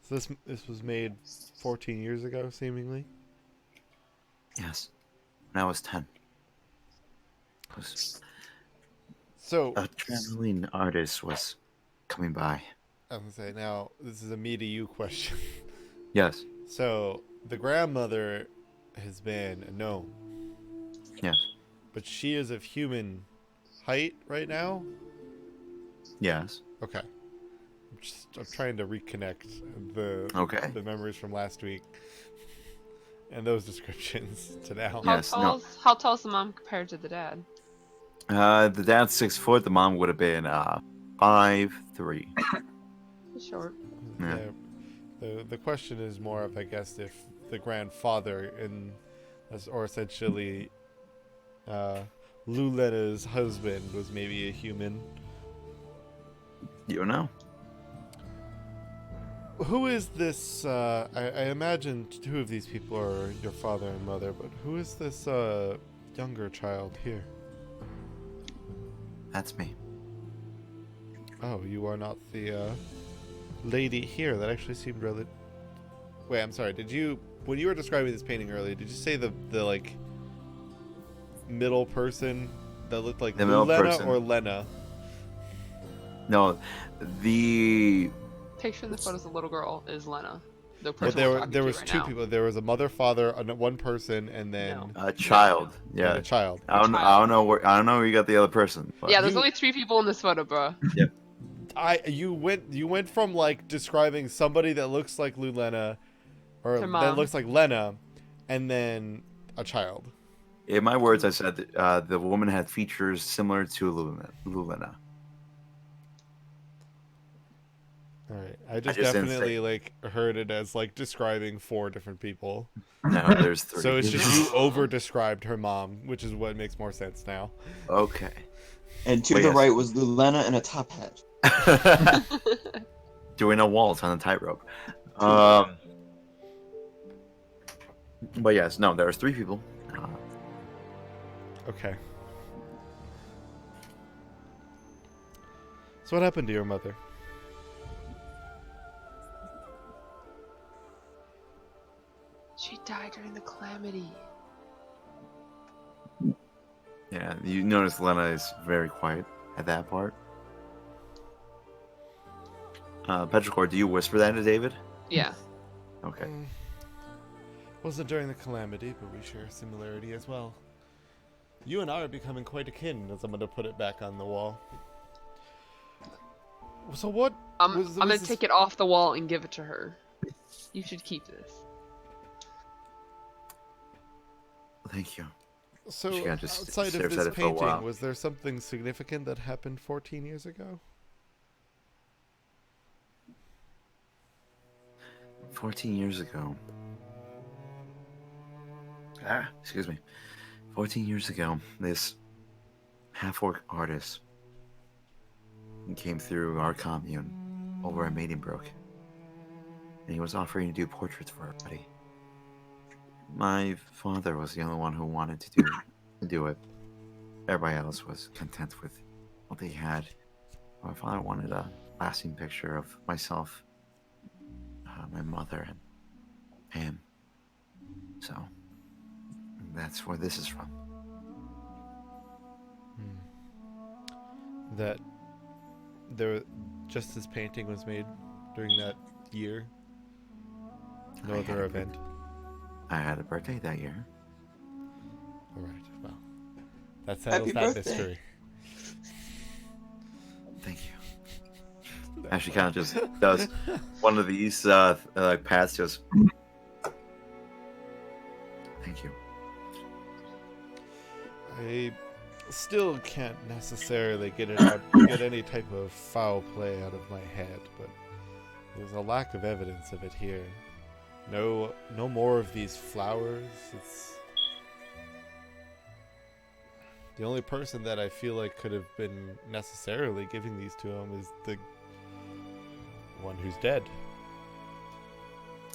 So this was made 14 years ago, seemingly. Yes, when I was 10. So A traveling artist was coming by. I'm gonna say now, this is a me to you question. Yes, So the grandmother has been a gnome, yes, but she is of human height right now. yes. Okay. I'm trying to reconnect Okay. the memories from last week and those descriptions to now. Yes, no. How tall is the mom compared to the dad? The dad's 6 foot. The mom would have been 5'3". Short. Yeah. The question is more of, I guess, if the grandfather or essentially Lulena's husband was maybe a human. You don't know. Who is this? I imagine 2 of these people are your father and mother, but who is this younger child here? That's me. Oh, you are not the lady here. That actually seemed really. Wait, I'm sorry. When you were describing this painting earlier, did you say the like middle person that looked like The middle Lena person. or Lena? No, the Picture in the photo's a little girl is Lena. The But person we're talking there to was right two now. people. There was a mother, father, one person, and then No. child. and Yeah. a child. I don't know where you got the other person. But. Yeah, there's You- only 3 people in this photo, bro. You went from like describing somebody that looks like Lulena, or Her that mom. looks like Lena, and then a child. In my words, I said the woman had features similar to Lulena. All right, I just just didn't definitely say- like heard it as like describing 4 different people. No, there's 3. So it's just you over described her mom, which is what makes more sense now. Okay. And to But the yes. right was Lulena in a top hat. Doing a waltz on a tightrope. But yes, no, there's 3 people. Okay. So what happened to your mother? She died during the calamity. Yeah, you notice Lena is very quiet at that part. Petrichor, do you whisper that to David? Yeah. Okay. Wasn't during the calamity, but we share a similarity as well. You and I are becoming quite akin, as I'm going to put it back on the wall. So what? I'm gonna this- take it off the wall and give it to her. You should keep this. Thank you. So She kinda just outside of stares this at it for a painting, while. was there something significant that happened 14 years ago? 14 years ago. Excuse me. 14 years ago, this half-orc artist came through our commune over at Maidenbrook. And he was offering to do portraits for everybody. My father was the only one who wanted to do it. Everybody else was content with what they had. My father wanted a lasting picture of myself, my mother, and him. So that's where this is from. That just this painting was made during that year? No I had other a event? I had a birthday that year. Alright, well. That settles Happy that birthday. mystery. Thank you. Actually, kind of just does one of these like pats. Just thank you. I still can't necessarily get any type of foul play out of my head, but there's a lack of evidence of it here. No more of these flowers. It's the only person that I feel like could have been necessarily giving these to him is the one who's dead.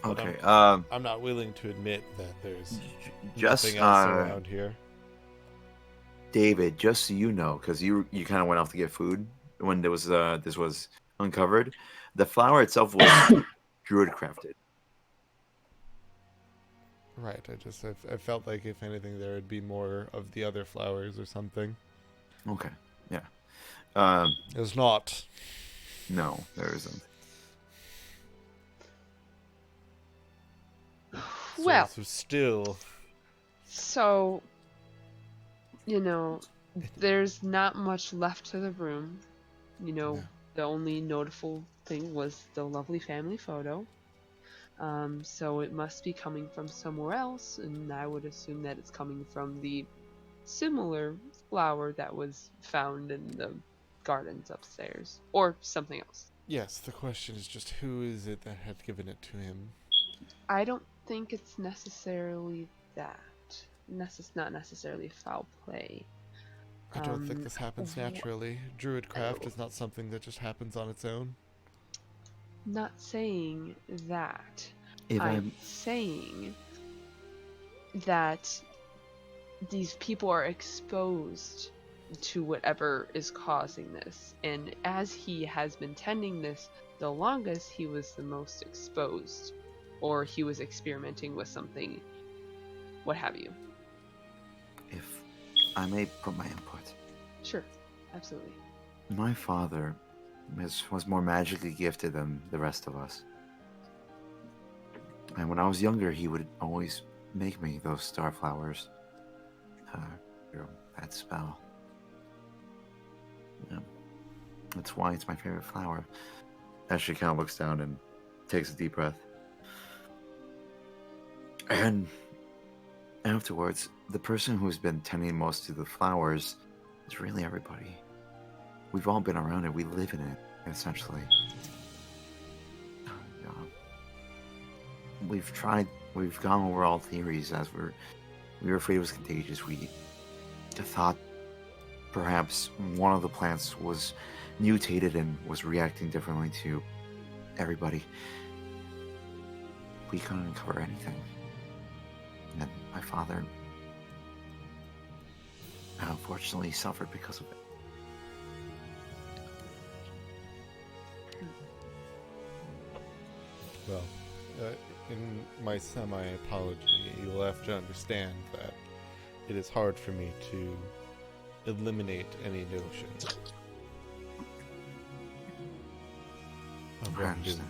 But Okay. I'm not willing to admit that there's Just nothing else around here. David, just so you know, because you kind of went off to get food when there was this was uncovered. The flower itself was druid crafted. Right, I felt like if anything there would be more of the other flowers or something. Okay. Yeah. There's not. No, there isn't. Well, So still, so, you know, there's not much left to the room. You know, Yeah. the only notable thing was the lovely family photo. So it must be coming from somewhere else, and I would assume that it's coming from the similar flower that was found in the gardens upstairs, or something else. yes, the question is just who is it that had given it to him? I don't think it's necessarily that. Not necessarily foul play. I don't think Um, this happens wh- naturally. Druidcraft is not something that just happens on its own. Not saying that. If I'm saying that these people are exposed to whatever is causing this, and as he has been tending this the longest, he was the most exposed, or he was experimenting with something, what have you. if I may put my input, Sure, absolutely. My father was more magically gifted than the rest of us. And when I was younger, he would always make me those star flowers. You know, that spell. Yeah. That's why it's my favorite flower. As she kind of looks down and takes a deep breath. And afterwards, the person who's been tending most to the flowers is really everybody. We've all been around it. We live in it, essentially. We've gone over all theories as we were afraid it was contagious. We thought perhaps one of the plants was mutated and was reacting differently to everybody. We couldn't uncover anything. And my father, unfortunately, suffered because of it. Well, in my semi-apology, you'll have to understand that it is hard for me to eliminate any notion of I wrongdoing. understand.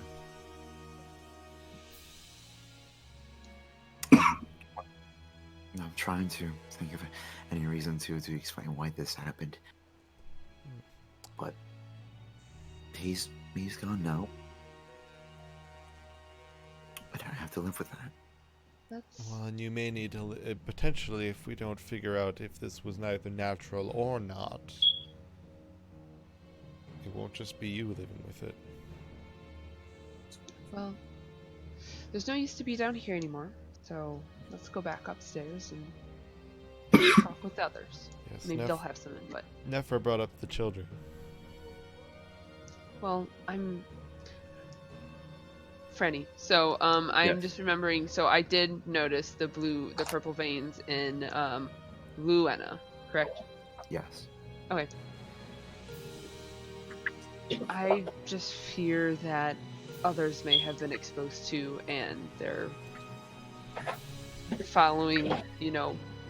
I'm trying to think of any reason to explain why this happened. But he's gone now. But I have to live with that. That's Well, and you may need to, potentially, if we don't figure out if this was neither natural or not, it won't just be you living with it. well. There's no use to be down here anymore, so let's go back upstairs and talk with the others. Yes, Maybe they'll have some input. Nefer brought up the children. Well, I'm Frenny. So I'm Yes. just remembering. So I did notice the purple veins in Luena, correct? Yes. Okay. I just fear that others may have been exposed to, and they're following,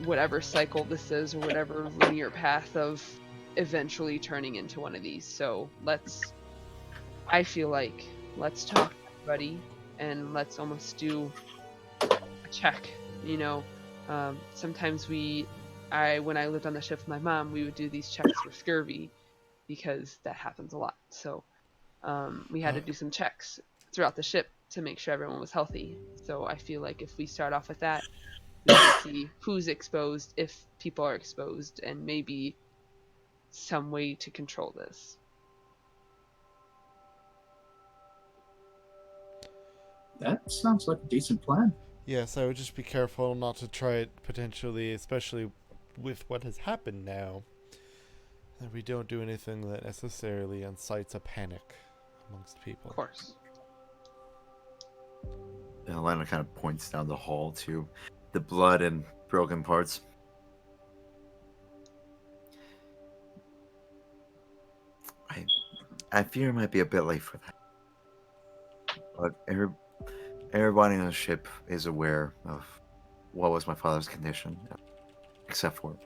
whatever cycle this is, or whatever linear path of eventually turning into one of these. So I feel like, let's talk to everybody, and let's almost do a check, Sometimes when I lived on the ship with my mom, we would do these checks for scurvy, because that happens a lot. So we had to do some checks throughout the ship to make sure everyone was healthy. So I feel like if we start off with that, we can see who's exposed, if people are exposed, and maybe some way to control this. That sounds like a decent plan. Yes, I would just be careful not to try it potentially, especially with what has happened now, that we don't do anything that necessarily incites a panic amongst people. Of course. Elena kind of points down the hall to the blood and broken parts. I fear it might be a bit late for that. But everybody on the ship is aware of what was my father's condition, except for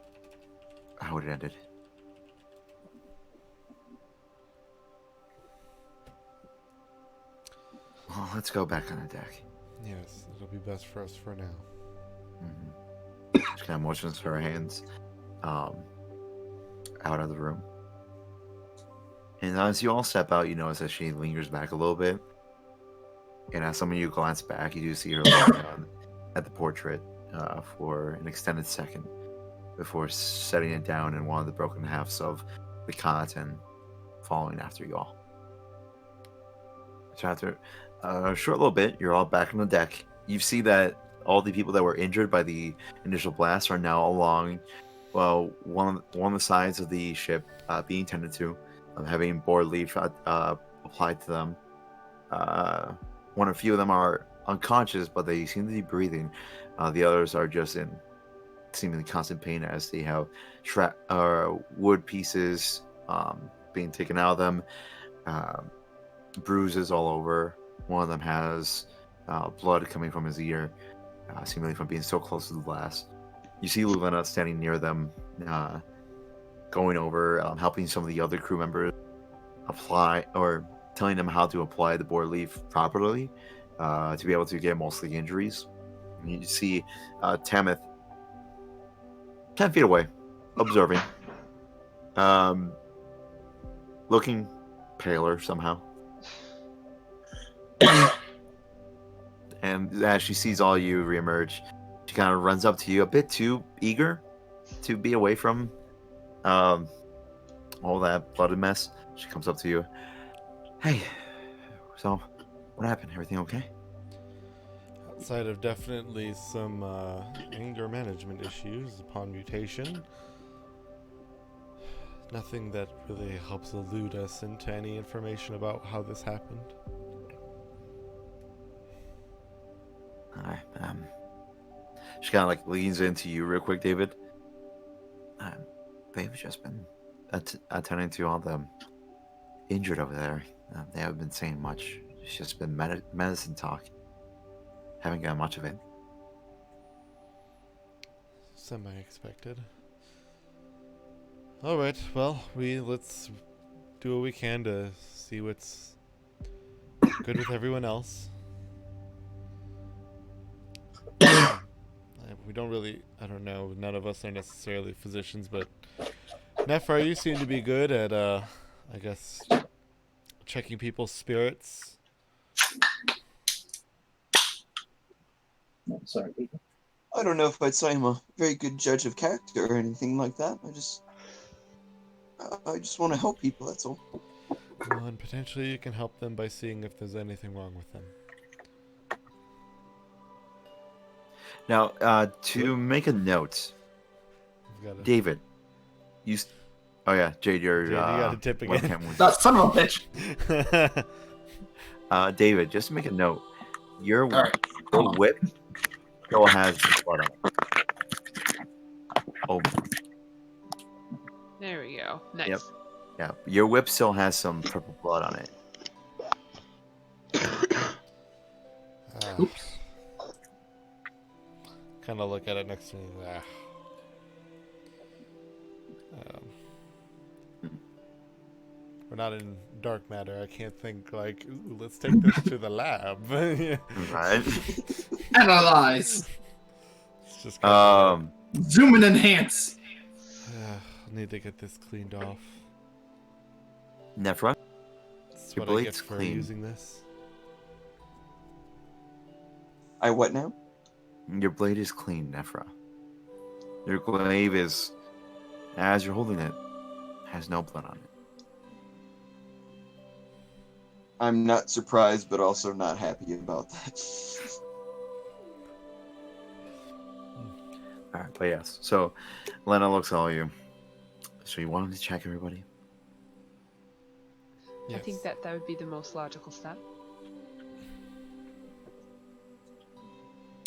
how it ended. Well, let's go back on the deck. Yes, it'll be best for us for now. Mm-hmm. She kind of motions her hands out of the room. And as you all step out, you notice that she lingers back a little bit. And as some of you glance back, you do see her looking at the portrait for an extended second before setting it down in one of the broken halves of the cot and following after you all. So after a short little bit, you're all back on the deck. You see that all the people that were injured by the initial blast are now along, one of the sides of the ship being tended to, having board leaf applied to them. A few of them are unconscious, but they seem to be breathing. The others are just in seemingly constant pain as they have wood pieces being taken out of them, bruises all over. One of them has blood coming from his ear, seemingly from being so close to the blast. You see Luvena standing near them, going over, helping some of the other crew members apply, or telling them how to apply the board leaf properly to be able to get mostly injuries. And you see Tamith 10 feet away, observing, looking paler somehow. And as she sees all you reemerge, she kind of runs up to you, a bit too eager to be away from all that blooded mess. She comes up to you. Hey, so what happened? Everything okay? Outside of definitely some anger management issues upon mutation, nothing that really helps elude us into any information about how this happened. Alright, she kind of like leans into you real quick, David. They've just been attending to all the injured over there. They haven't been saying much. It's just been medicine talk. Haven't got much of it. Semi-expected. Alright, well, let's do what we can to see what's good with everyone else. We don't really, I don't know, none of us are necessarily physicians, but Nephra, you seem to be good at, I guess, checking people's spirits. Oh, sorry. I don't know if I'd say I'm a very good judge of character or anything like that. I just want to help people, that's all. Well, and potentially you can help them by seeing if there's anything wrong with them. Now, to make a note, David, oh yeah, Jade, you're Jade, you got a tip again. webcam was- That son of a bitch. David, just to make a note, your Alright. whip still has blood on it. Oh, There we go. Nice. Yep. yeah, your whip still has some purple blood on it. Oops. Kind of look at it next to me. We're not in dark matter. I can't think like, ooh, let's take this to the lab. Right. Analyze. It's just kind of Zoom and enhance. need to get this cleaned off. Nephra, That's Your what I get blade's for clean. using this. I what now? your blade is clean, Nephra. Your glaive is, as you're holding it, has no blood on it. I'm not surprised, but also not happy about that. Alright, but yes. So, Lena looks at all you. So you wanted to check everybody? I think that would be the most logical step.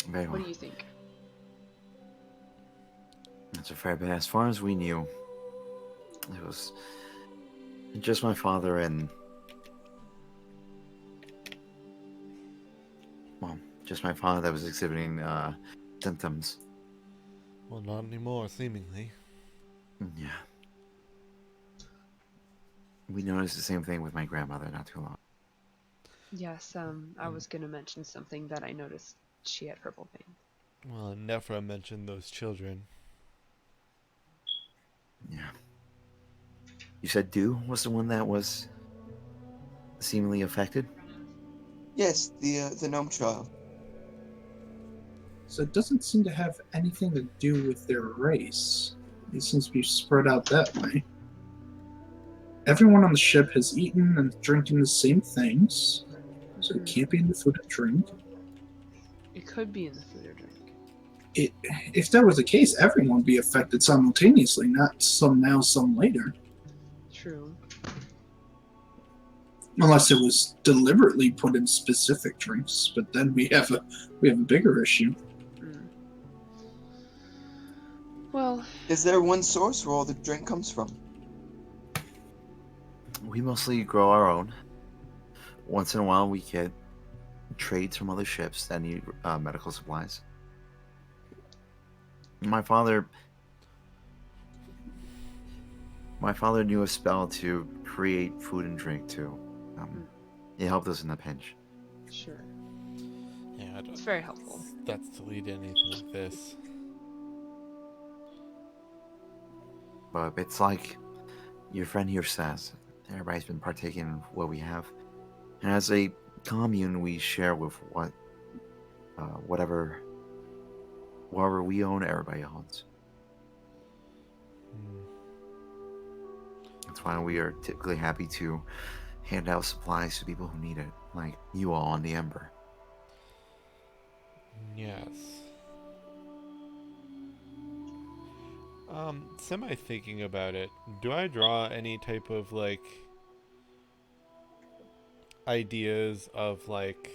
Very What well. do you think? That's a fair bet. As far as we knew, it was just my father and... Well, just my father that was exhibiting symptoms. Well, not anymore, seemingly. Yeah. We noticed the same thing with my grandmother not too long. Yes, I was gonna mention something that I noticed she had purple veins. Well, Nephra mentioned those children. Yeah. You said Dew was the one that was seemingly affected? Yes, the gnome child. So it doesn't seem to have anything to do with their race. It seems to be spread out that way. Everyone on the ship has eaten and drinking the same things, so it can't be in the food and drink. It could be in the food or drink. If that was the case, everyone would be affected simultaneously, not some now, some later. True. Unless it was deliberately put in specific drinks, but then we have a bigger issue. Well, Is there one source where all the drink comes from? We mostly grow our own. Once in a while, we get trades from other ships that need medical supplies. My father, My father knew a spell to create food and drink too. It helped us in a pinch. Sure. Yeah, I don't It's very helpful. That's to lead to anything like this. But it's like your friend here says, everybody's been partaking in what we have. And as a commune, we share with whatever we own, everybody owns. Hmm. That's why we are typically happy to hand out supplies to people who need it, like you all on the Ember. Yes. Semi thinking about it, do I draw any type of like ideas of like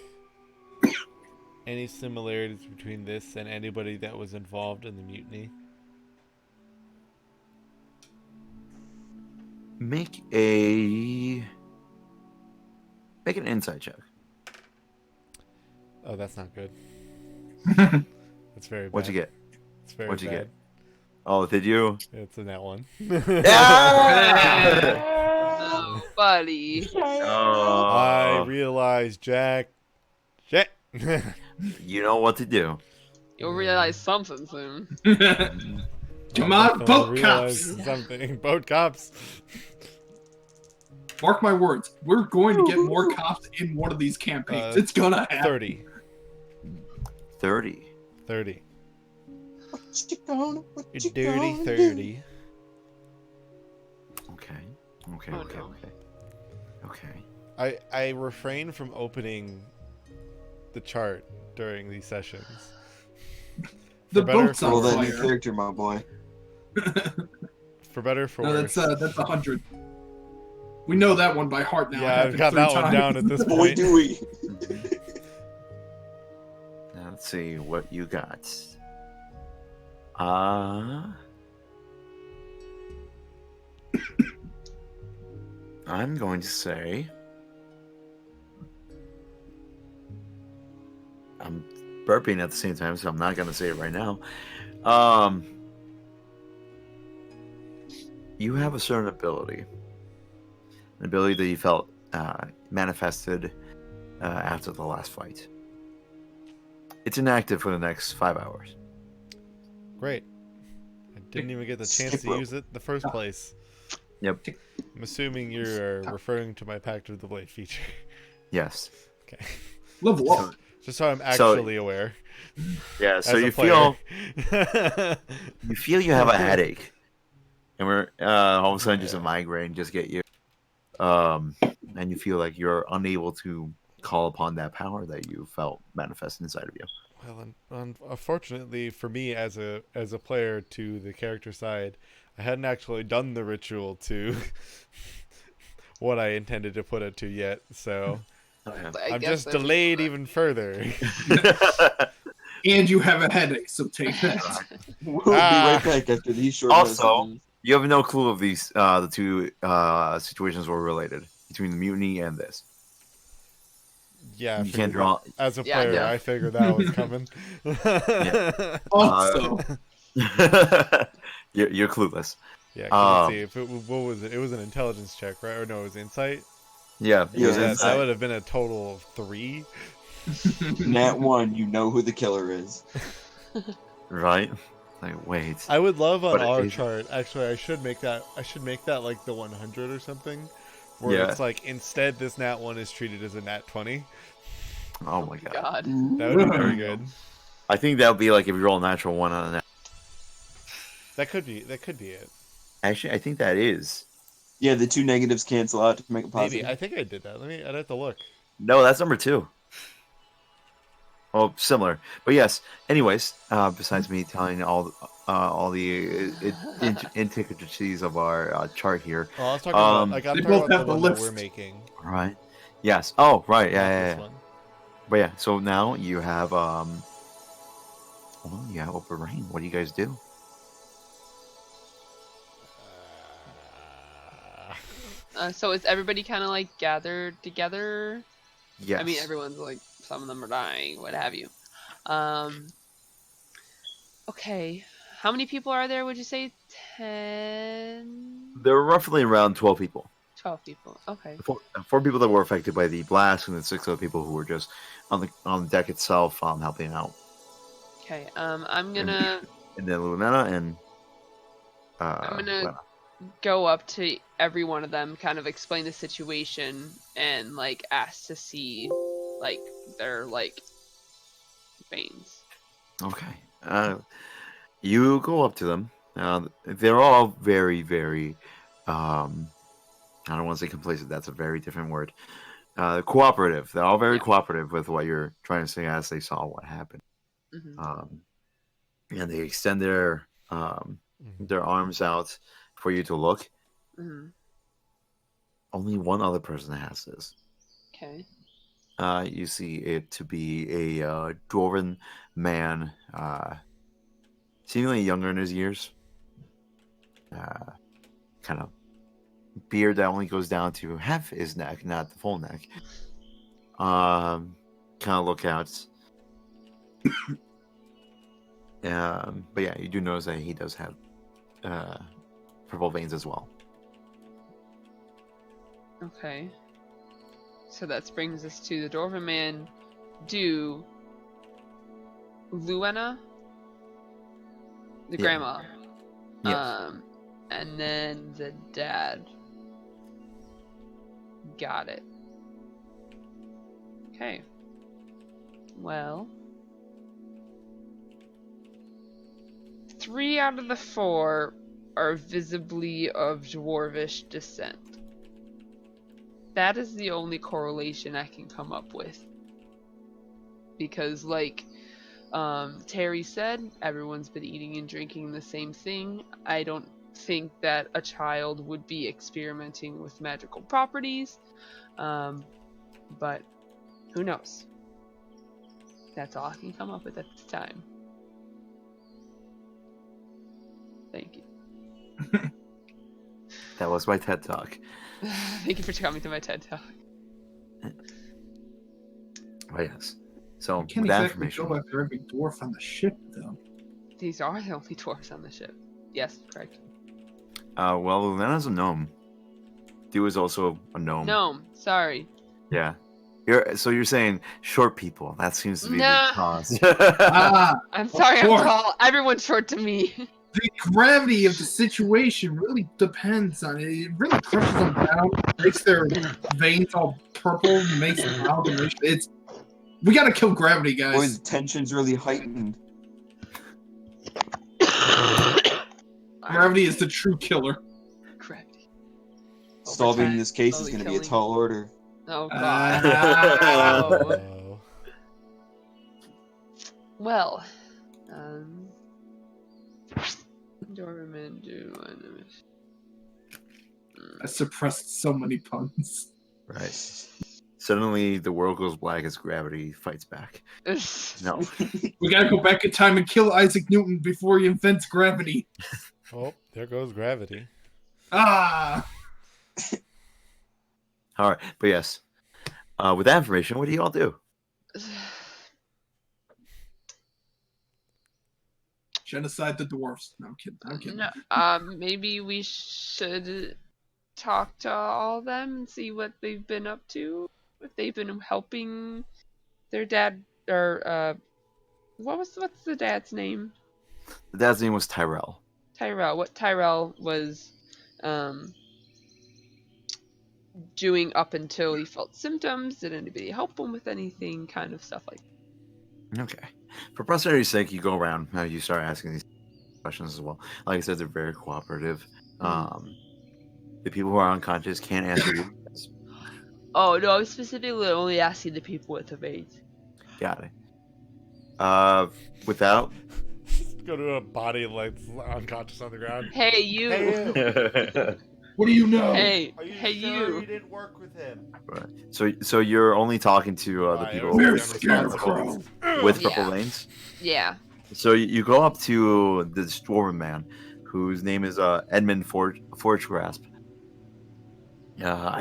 any similarities between this and anybody that was involved in the mutiny? Make an insight check. Oh, that's not good. That's very bad. What'd you get? It's very What'd you bad. get? Oh, did you? It's in that one. Yeah! Oh, buddy. I Oh, realize, Jack. Shit. you know what to do. You'll realize something soon. Come I'll on, definitely boat realize cops! something. Boat cops. Mark my words, we're going to get more cops in one of these campaigns. It's gonna happen. 30. 30. 30. What you gonna, what A you dirty gonna 30. Okay. Oh, no. Okay. I refrain from opening the chart during these sessions. The For better, boat's for Roll on that worse. new fire. character, my boy. For better, for No, worse. that's 100. We know that one by heart now. It Yeah, I've happened got 3 that one times. down at this Boy, point. do we. Now let's see what you got. I'm going to say I'm burping at the same time, so I'm not going to say it right now. You have a certain ability, an ability that you felt manifested after the last fight. It's inactive for the next 5 hours. Great. I didn't even get the chance Skip to rope. use it the first place. Yep. I'm assuming you're referring to my Pact of the Blade feature. Yes. Okay. Level So, up. Just so I'm So- actually aware. yeah. So as a you player. feel you have a headache, and we're all of a sudden just a Yeah. migraine just get you, and you feel like you're unable to call upon that power that you felt manifest inside of you. Well, unfortunately for me as a player to the character side, I hadn't actually done the ritual to what I intended to put it to yet, so I I'm guess just there's delayed that. even further. And you have a headache, so take that. We'll be Ah. right back after these short Also- messages. You have no clue of these the two situations were related between the mutiny and this. Yeah, I You can't figured draw. as a Yeah, player, no. I figured that was coming. Also, You're clueless. Yeah, 'cause Um, let's see. If what was it? It was an intelligence check, right? Or no, it was insight. Yeah. Yeah, was that insight. would have been a total of 3. Nat 1, you know who the killer is. Right. Like wait. I would love on But our it- chart. Actually, I should make that like the 100 or something, where Yeah. it's like instead this nat 1 is treated as a nat 20. Oh my god. That would be very good. I think that would be like if you roll a natural one on a nat. That could be it. Actually, I think that is. Yeah, the two negatives cancel out to make a positive. Maybe I think I did that. I'd have to look. No, that's number 2. Oh, similar, but yes. Anyways, besides me telling all the intricacies of our chart here, Well, I was talking about like I'm They talking both about have the the one that we're list. making. right? Yes. Oh, right. Not Yeah. this one. But yeah. So now you have you have open rain. What do you guys do? So is everybody kind of like gathered together? Yes. I mean, everyone's like, some of them are dying, what have you. Okay. How many people are there? Would you say 10, There were roughly around 12 people. 12 people? Okay. Four people that were affected by the blast, and then 6 other people who were just on the deck itself, helping out. Okay. I'm gonna And then Lunena and I'm gonna Lena. go up to every one of them, kind of explain the situation, and like ask to see like their like veins. Okay. You go up to them. They're all very, very. I don't want to say complacent. That's a very different word. Cooperative. They're all very Yeah. cooperative with what you're trying to say as they saw what happened. Hmm. And they extend their arms out for you to look. Hmm. Only one other person has this. Okay. You see it to be a dwarven man, seemingly younger in his years. Kind of beard that only goes down to half his neck, not the full neck. Kind of lookouts. But yeah, you do notice that he does have purple veins as well. Okay. So that brings us to the Dwarven man, do Luena, the Yeah. grandma, Yes. and then the dad. Got it. Okay. Well, 3 out of the 4 are visibly of dwarvish descent. That is the only correlation I can come up with. Because, like Terry said, everyone's been eating and drinking the same thing. I don't think that a child would be experimenting with magical properties. But who knows? That's all I can come up with at this time. Thank you. That was my TED Talk. Thank you for coming to my TED Talk. Oh, yes. So, You can't with that exactly information, go after every dwarf on the ship, though. These are the only dwarves on the ship. Yes, correct. well, Luna's a gnome. Dew is also a gnome. Gnome, sorry. Yeah. So you're saying short people. That seems to be Nah. the cause. Ah, I'm sorry, I'm course. tall. Everyone's short to me. the gravity of the situation really depends on it. It really crushes them down, makes their veins all purple, makes amalgamation. We gotta kill gravity, Boy, guys. the tension's really heightened. Gravity is the true killer. Gravity. Solving this case is slowly going to be a killing. tall order. Oh god. Ah. Oh. Oh. Well, Doberman do. I suppressed so many puns. Right. Suddenly, the world goes black as gravity fights back. No. We gotta go back in time and kill Isaac Newton before he invents gravity. Oh, there goes gravity. Ah! All right. But yes. With that information, what do you all do? Genocide the dwarfs. No, I'm kidding. I'm kidding. No, maybe we should talk to all of them and see what they've been up to. If they've been helping their dad, or what's the dad's name? The dad's name was Tyrell. Tyrell. What Tyrell was doing up until he felt symptoms. Did anybody help him with anything? Kind of stuff like that. Okay. For posterity's sake, you go around. You start asking these questions as well. Like I said, they're very cooperative. The people who are unconscious can't answer you. Oh no, I was specifically only asking the people with the veins. Got it. Without. Go to a body like unconscious on the ground. Hey you. Hey, What do you know? Hey, are you hey sure you. you didn't work with him? Right. So you're only talking to the Why, people everybody We're I'm responsible. Scarecrow. with Yeah. purple veins. Yeah. So you go up to this dwarven man, whose name is Edmund Forge Grasp.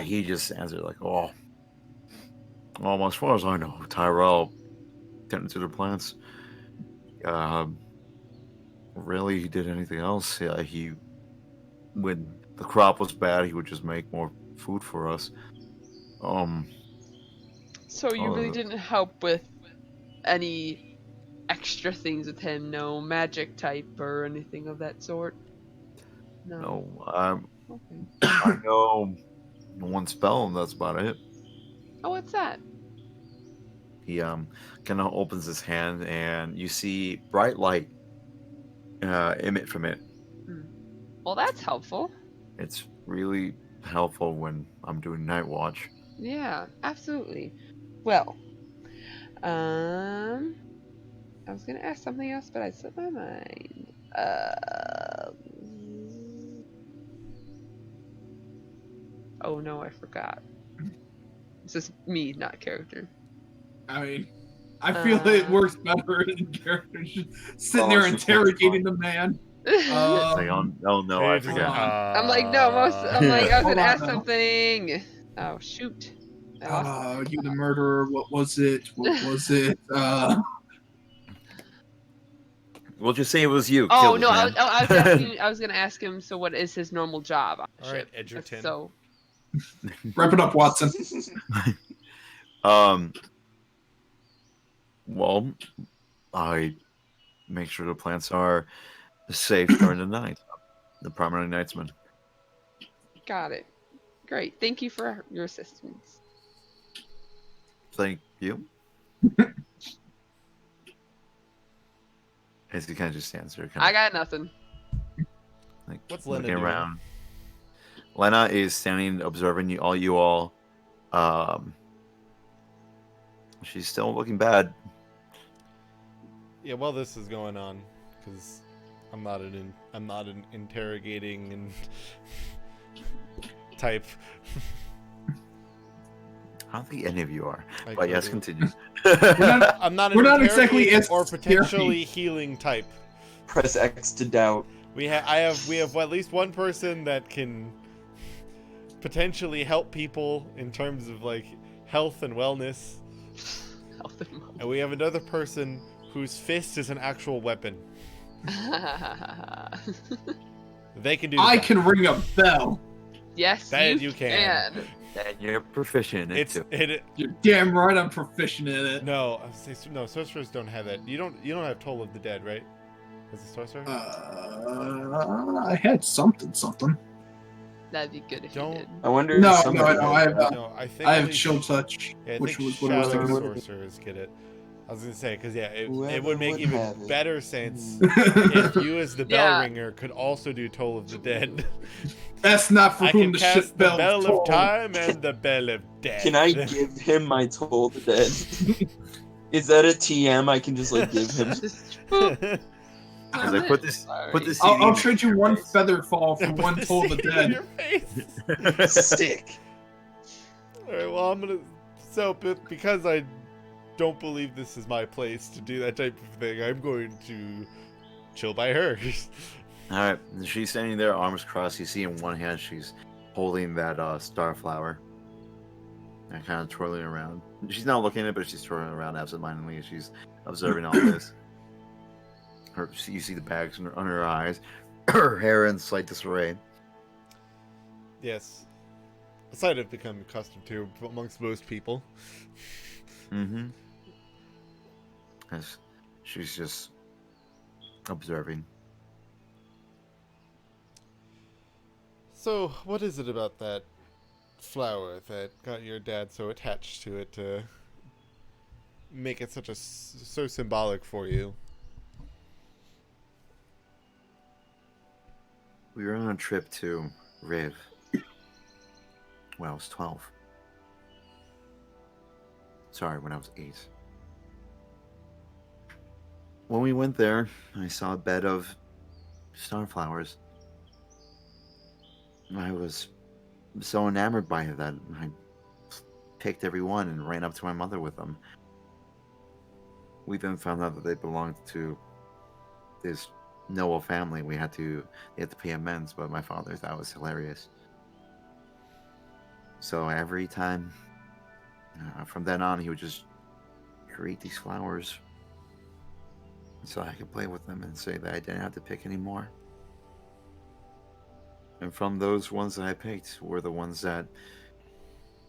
He just answered like, "Oh, as far as I know, Tyrell tended to the plants. really did anything else. Yeah, when the crop was bad, he would just make more food for us. Um, So you really uh, didn't help with any extra things with him? No magic type or anything of that sort? No. no, Okay. I know one spell, and that's about it. Oh, what's that? He kind of opens his hand, and you see bright light emit from it. Hmm. Well, that's helpful. It's really helpful when I'm doing night watch. Yeah, absolutely. Well, um, I was gonna ask something else, but I slipped my mind. Oh no, I forgot. This is me, not character. I mean, I feel that it works better in characters just sitting there she interrogating the man. It's like, oh no, Hey, I just forgot. I'm like, no, I'm like, I was Hold gonna on ask now. something. Oh shoot, I lost it. You the murderer. What was it? What was it? We'll just say it was you. Oh Kill this no, man. I was asking. I was gonna ask him. So, what is his normal job on the All right, ship? Edgerton. So, Wrap it up, Watson. um. Well, I make sure the plants are safe during the night. The primary nightsman. got it. Great. Thank you for your assistance. Thank you. As he kind of just stands there, kind I of got nothing. like What's Lena looking doing? around. Lena is standing, observing you all. She's still looking bad. Yeah, while this is going on, because I'm not an interrogating and type. I don't think any of you are. Like, But yes, really. continue. I'm not an We're not exactly interrogating as or scary. potentially healing type. Press X to doubt. We have at least one person that can potentially help people in terms of like health and wellness, Health and wellness. and we have another person whose fist is an actual weapon. They can do. I that. can ring a bell. Yes, That you you can. And you're proficient in it It's too. You're damn right I'm proficient in it. no, no. Sorcerers don't have that. You don't have Toll of the Dead, right? As a sorcerer. I had something. That'd be good if Don't- you did. I wonder No, if no, somebody no, has I have, that. No, I think I have only chill touch, Yeah, I which think was what I was shadow thinking. Would've- sorcerers get it. I was gonna say because it Whoever would make would even have it. better sense of. if you as the bell Yeah. ringer could also do Toll of the Dead. That's not for I whom can the cast ship the bells Bell toll. of Time and the Bell of Death. Can I give him my Toll the Dead? Is that a TM I can just like give him? Just boop. Because I put this Sorry. CD I'll in trade you your one face. feather fall for Put one the toll the seed in dead. your face. Sick. All right, well I'm gonna. So because I don't believe this is my place to do that type of thing, I'm going to chill by her. All right, she's standing there, arms crossed. You see in one hand she's holding that star flower and kind of twirling around. She's not looking at it, but she's twirling around absentmindedly as she's observing all this. You see the bags under her eyes, her hair in slight disarray. Yes. A sight I've become accustomed to amongst most people. Mm-hmm. As she's just observing. So, what is it about that flower that got your dad so attached to it to make it so symbolic for you? We were on a trip to Riv when I was 12. Sorry, when I was 8. When we went there, I saw a bed of starflowers. I was so enamored by it that I picked every one and ran up to my mother with them. We then found out that they belonged to this Noah family. They had to pay amends, but my father thought it was hilarious. So every time, from then on, he would just create these flowers so I could play with them and say that I didn't have to pick anymore. And from those ones that I picked were the ones that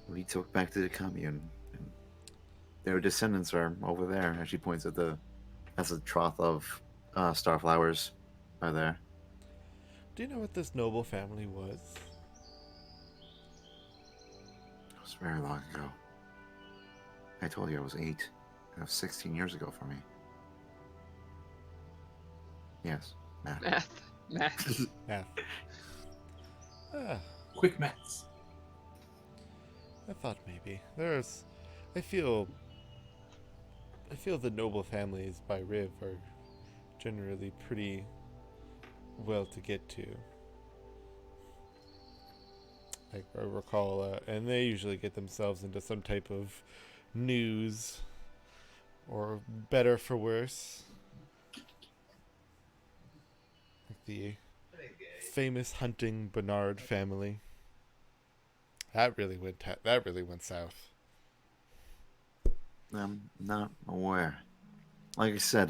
we took back to the commune. And their descendants are over there. And she points at that's a trough of starflowers by there. Do you know what this noble family was? It was very long ago. I told you I was 8. That was 16 years ago for me. Yes, math. Math. Math. Ah, Quick maths. I thought maybe. I feel the noble families by Riv are generally pretty well to get to. Like I recall, and they usually get themselves into some type of news, or better for worse. Like the famous hunting Bernard family. That really went south. I'm not aware. Like I said,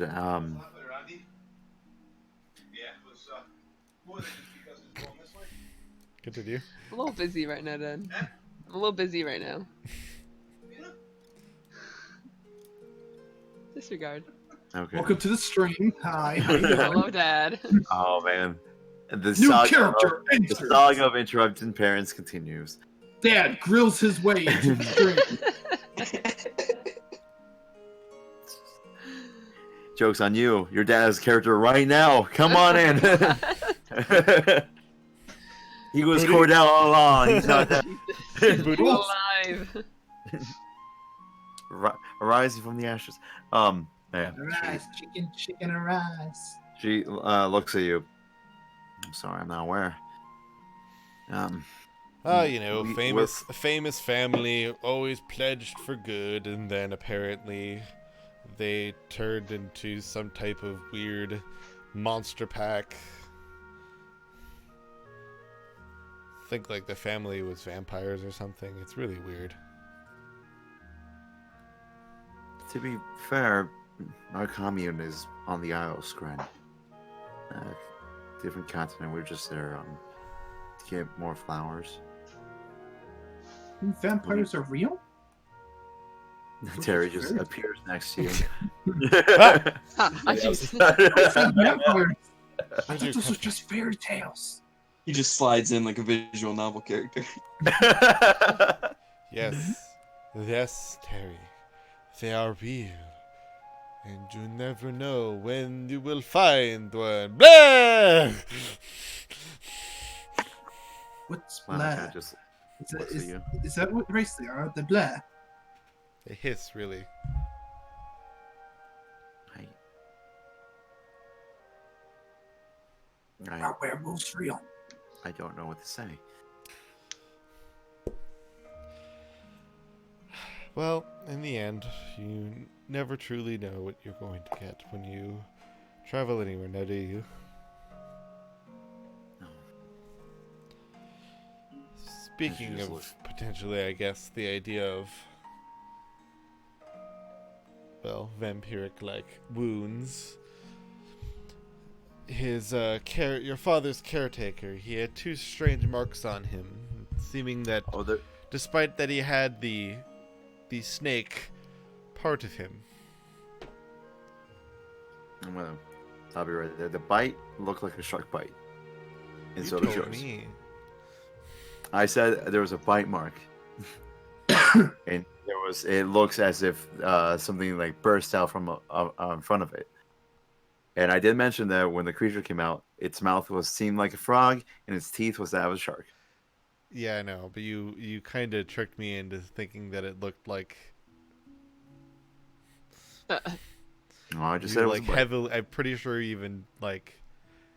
Continue. I'm a little busy right now, Dad. I'm a little busy right now. Disregard. okay. Welcome to the stream. Hi. How you doing? Hello, Dad. Oh man, the New saga character of, the enters. saga of interrupting parents continues. Dad grills his way into the stream. Joke's on you. Your dad has a character right now. Come on in. He was Cordell all along. He's not that. Booty alive. Rising from the ashes. Yeah. Arise, chicken, arise. She looks at you. I'm sorry, I'm not aware. You know, famous family, always pledged for good, and then apparently they turned into some type of weird monster pack. Think like the family was vampires or something. It's really weird. To be fair, our commune is on the Isle of Skren. Different continent. We're just there to get more flowers. Vampires are real? Terry just appears next to you. I just Vampires. I thought this was just fairy tales. He just slides in like a visual novel character. Yes, Terry. They are real. And you never know when you will find one. Blah! What's Wow, blah? Terry just Is looks at you. that what race they are? The blah. They hiss, really. Are werewolves real? I don't know what to say. Well, in the end, you never truly know what you're going to get when you travel anywhere, now do you? No. Speaking of potentially, I guess, the idea of, well, vampiric-like wounds, your father's caretaker, he had 2 strange marks on him, seeming that, despite that he had the snake part of him. I'll be right there. The bite looked like a shark bite. And so does yours. Me. I said there was a bite mark. And it looks as if something like burst out from in front of it. And I did mention that when the creature came out, its mouth seemed like a frog and its teeth was that of a shark. Yeah, I know, but you kind of tricked me into thinking that it looked like. No, I just said it was like heavily. I'm pretty sure even like.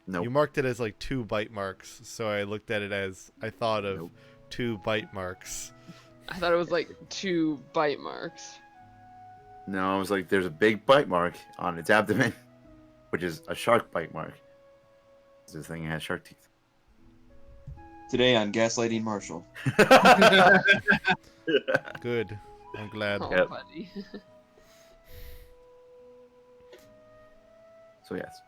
Nope. You marked it as like 2 bite marks, so I looked at it as I thought of 2 bite marks. I thought it was like 2 bite marks. No, I was like, there's a big bite mark on its abdomen, which is a shark bite mark. This thing has shark teeth. Today on Gaslighting Marshall. Good. I'm glad. Oh, Yep. buddy. So yes.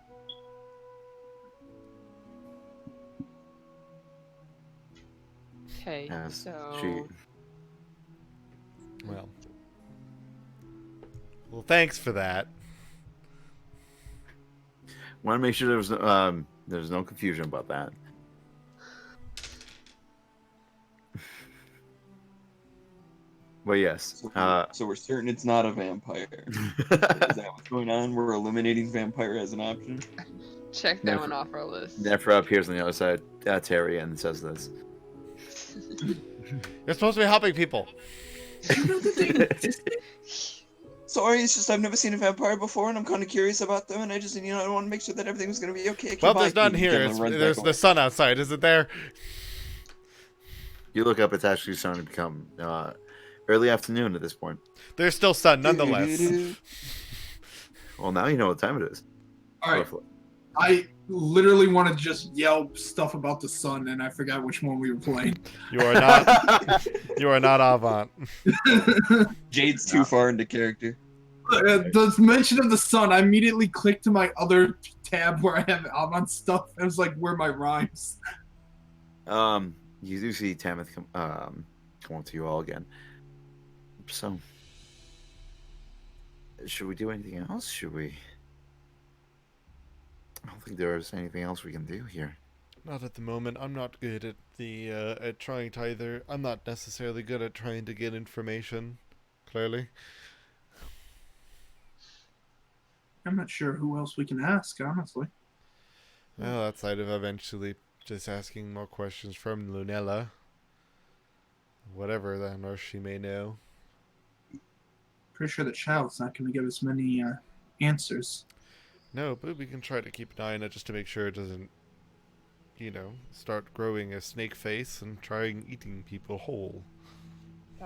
Okay, Yes. so Well, thanks for that. Want to make sure there's no confusion about that. But yes. So we're certain it's not a vampire. Is that what's going on? We're eliminating vampire as an option. check that one off our list. Nefra appears on the other side, Terry, and says this. You're supposed to be helping people. Sorry, it's just I've never seen a vampire before, and I'm kind of curious about them, and I just, I want to make sure that everything's going to be okay. Well, Goodbye, there's none Pete. here. Gemma runs There's back the away. sun outside, isn't there? You look up, it's actually starting to become early afternoon at this point. There's still sun, nonetheless. Well, now you know what time it is. All right. I literally want to just yell stuff about the sun, and I forgot which one we were playing. You are not. You are not Avant. Jade's too far into character. The mention of the sun, I immediately clicked to my other tab where I have Avant stuff. I was like, where are my rhymes? You do see Tamith come up to you all again. So, should we do anything else? Should we? I don't think there's anything else we can do here. Not at the moment. I'm not good at the at trying to either. I'm not necessarily good at trying to get information. Clearly. I'm not sure who else we can ask, honestly. Well, outside of eventually just asking more questions from Lunella. Whatever then, or she may know. Pretty sure the child's not going to give us many answers. No, but we can try to keep an eye on it just to make sure it doesn't, start growing a snake face and trying eating people whole.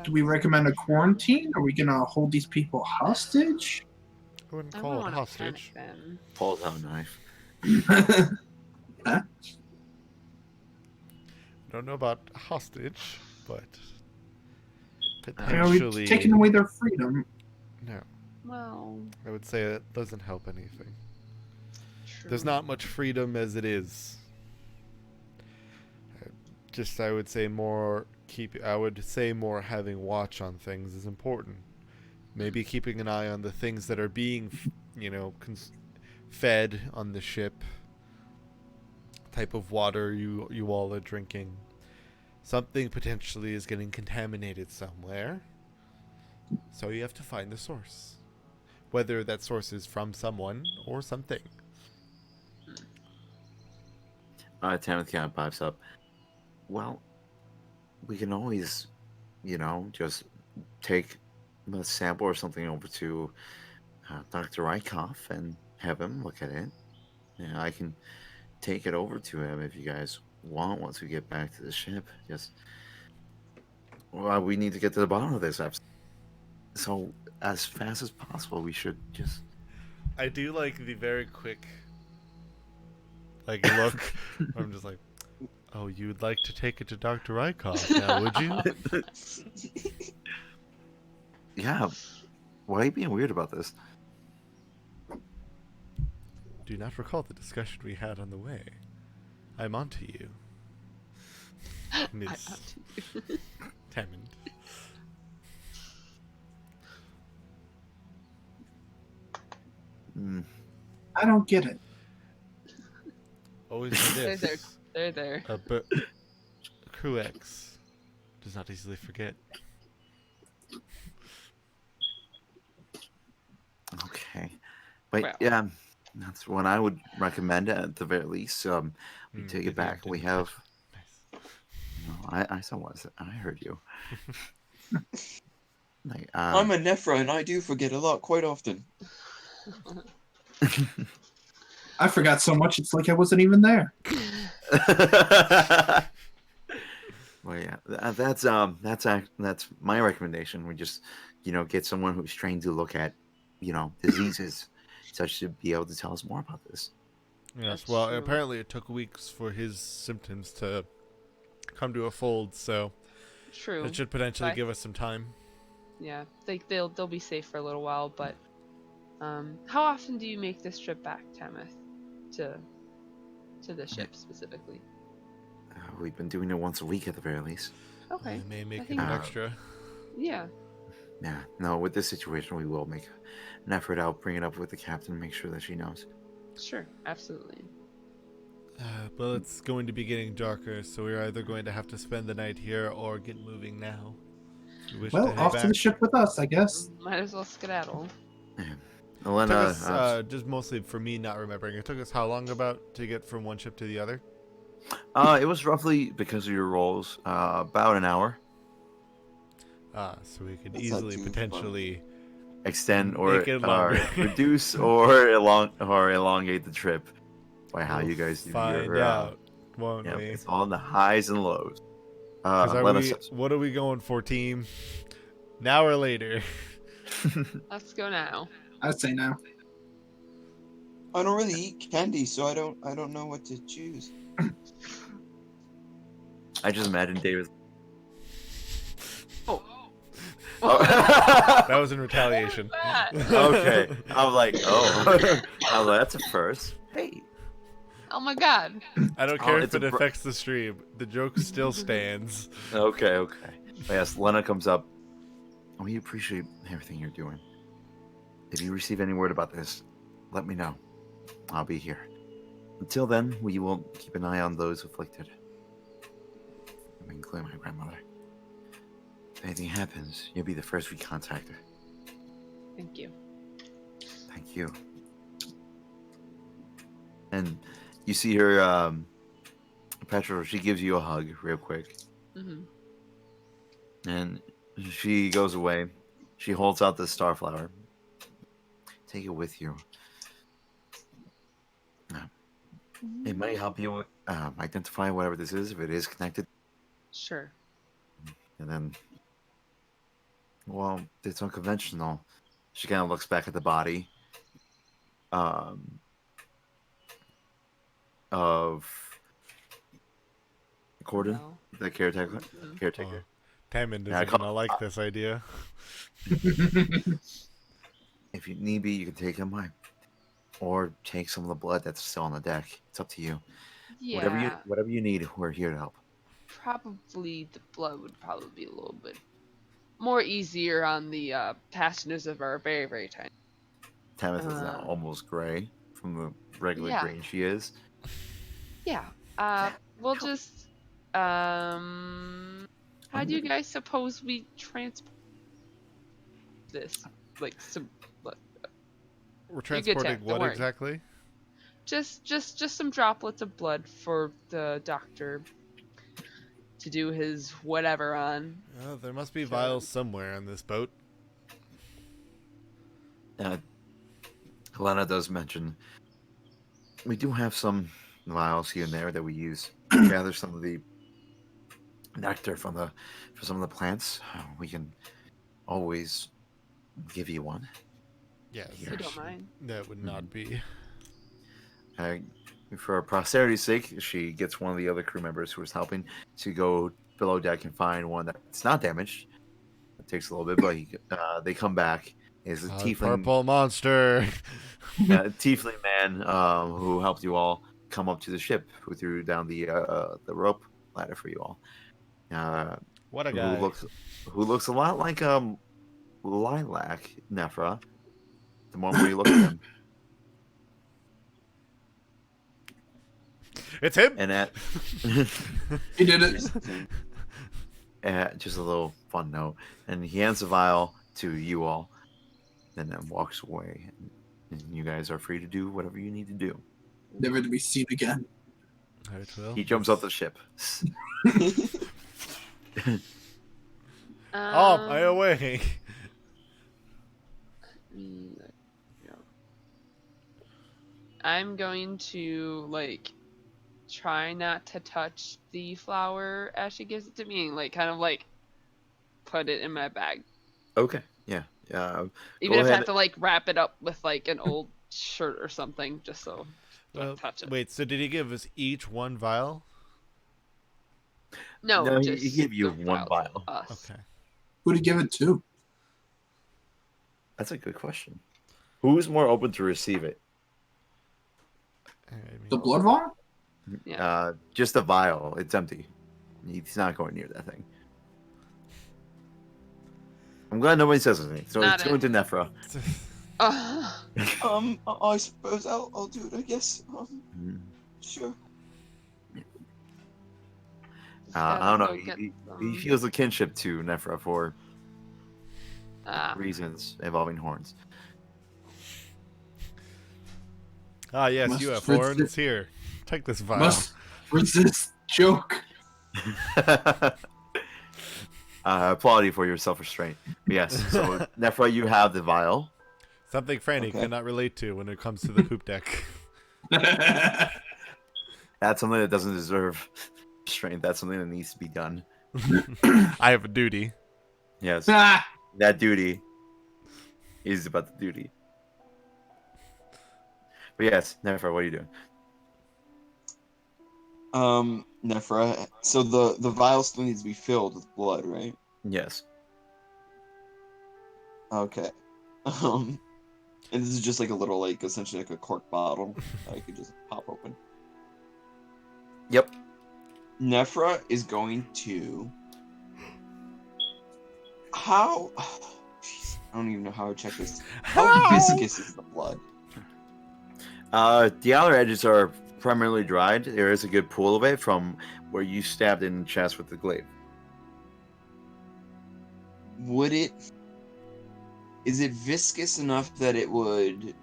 Do we recommend a quarantine? Are we going to hold these people hostage? I wouldn't I call don't it want to panic hostage. them. Pulls out a knife. Huh? I don't know about hostage, but Are we potentially. taking away their freedom? No, Well, I would say it doesn't help anything. true. There's not much freedom as it is. I would say more more having watch on things is important. Maybe keeping an eye on the things that are being, fed on the ship. Type of water you all are drinking. Something potentially is getting contaminated somewhere. So you have to find the source. Whether that source is from someone or something. Tamith kind of pipes up. Well, we can always, just take a sample or something over to Dr. Rykoff and have him look at it. And I can take it over to him if you guys want once we get back to the ship. We need to get to the bottom of this. So as fast as possible, we should just. I do like the very quick look. I'm just like, oh, you'd like to take it to Dr. Rykoff now, would you? Yeah. Why are you being weird about this? Do not recall the discussion we had on the way. I'm onto you, Miss Tamond. I don't get it. Always know this. They're there. But Crew X does not easily forget. Okay. But Well. yeah, that's what I would recommend at the very least. We take it back. We have. Nice. No, I saw what I heard you. I'm a Nephra, and I do forget a lot quite often. I forgot so much, it's like I wasn't even there. Well, yeah, that's my recommendation. We just, get someone who's trained to look at, diseases, such to be able to tell us more about this. Yes, That's well, true. apparently it took weeks for his symptoms to come to a fold, so True. it should potentially Bye. give us some time. Yeah, they'll be safe for a little while, but How often do you make this trip back, Tamith, to the ship specifically? We've been doing it once a week at the very least. Okay. I may make it think- an extra. Yeah. Yeah, no, with this situation, we will make an effort. I'll bring it up with the captain, make sure that she knows. Sure. Absolutely. Well, it's going to be getting darker, so we're either going to have to spend the night here or get moving now. We wish to Well, head off back. to the ship with us, I guess. Might as well skedaddle. Yeah. Took Elena, us, just mostly for me not remembering. It took us how long about to get from one ship to the other? it was roughly, because of your roles, about an hour. So we could That's not easily too far. potentially Extend or Make it longer. reduce or elongate the trip by how we'll you guys do find your. out, won't Yeah, we? it's all in the highs and lows. 'Cause Lena what are we going for, team? Now or later? Let's go now. I'd say now. I don't really eat candy, so I don't know what to choose. I just imagine David. Oh. That was in retaliation. Okay, I was like, oh, I was like, that's a first. Hey, Oh my god. I don't care if it's it a affects the stream. The joke still stands. okay. But yes, Lena comes up. We appreciate everything you're doing. If you receive any word about this, let me know. I'll be here. Until then, we will keep an eye on those afflicted, including my grandmother. If anything happens, you'll be the first we contact her. Thank you. Thank you. And you see her, Petra, she gives you a hug real quick. Hmm. And she goes away. She holds out the starflower. Take it with you. It might help you identify whatever this is, if it is connected. Sure. And then, well, it's unconventional. She kind of looks back at the body of Corden, Well. the caretaker. Mhm. Caretaker. Tammin Yeah, I isn't call- gonna like this idea. If you need be, you can take mine, or take some of the blood that's still on the deck. It's up to you. Yeah. Whatever you need, we're here to help. Probably the blood would probably be a little bit more easier on the passengers of our very, very tiny. Tamith is now almost gray from the regular Yeah. green she is. Yeah. We'll just how do you guys suppose we transport this? Like some We're good, Tam, transporting don't what worry. exactly? just some droplets of blood for the doctor to do his whatever on. There must be vials somewhere on this boat. Helena does mention we do have some vials here and there that we use to gather some of the nectar from some of the plants. We can always give you one. Yes, If you don't mind. that would not be. For posterity's sake, she gets one of the other crew members who was helping to go below deck and find one that's not damaged. It takes a little bit, but they come back. Is a tiefling, Purple monster. tiefling man who helped you all come up to the ship, who threw down the rope ladder for you all. What a guy. Who looks a lot like Lilac Nephra. The moment you look at him, It's him. and at He did it. just a little fun note, and he hands the vial to you all, and then walks away. And you guys are free to do whatever you need to do. Never to be seen again. Alright, well, He jumps off the ship. Oh, I away. I'm going to try not to touch the flower as she gives it to me, and kind of put it in my bag. Okay, yeah. Even Go if I have ahead. to wrap it up with an old shirt or something, just so Well, don't touch it. wait, so did he give us each one vial? No, No, he just gave you the one vial. Us. Okay. Who'd he give it to? That's a good question. Who's more open to receive it? I mean, The blood vial? Yeah. Just the vial. It's empty. He's not going near that thing. I'm glad nobody says anything. So Not it's going to Nephra. I suppose I'll do it. I guess. Sure. I don't know. Go get He some- feels a kinship to Nephra for Ah. reasons involving horns. Ah, yes, Must you have resist- horns. Here, take this vial. Must resist joke. Applaud you for your self-restraint. Yes. So Nephra, you have the vial. Something Franny Okay. cannot relate to when it comes to the poop deck. That's something that doesn't deserve restraint. That's something that needs to be done. I have a duty. Yes. Ah, That duty is about the duty. But yes, Nephra, what are you doing? Nephra. So the vial still needs to be filled with blood, right? Yes. Okay. And this is just like a little, like, essentially like a cork bottle that I could just pop open. Yep. Nephra is going to. How? Jeez, I don't even know how to check this. How viscous is the blood? The outer edges are primarily dried. There is a good pool of it from where you stabbed in the chest with the glaive. Would it? Is it viscous enough that it would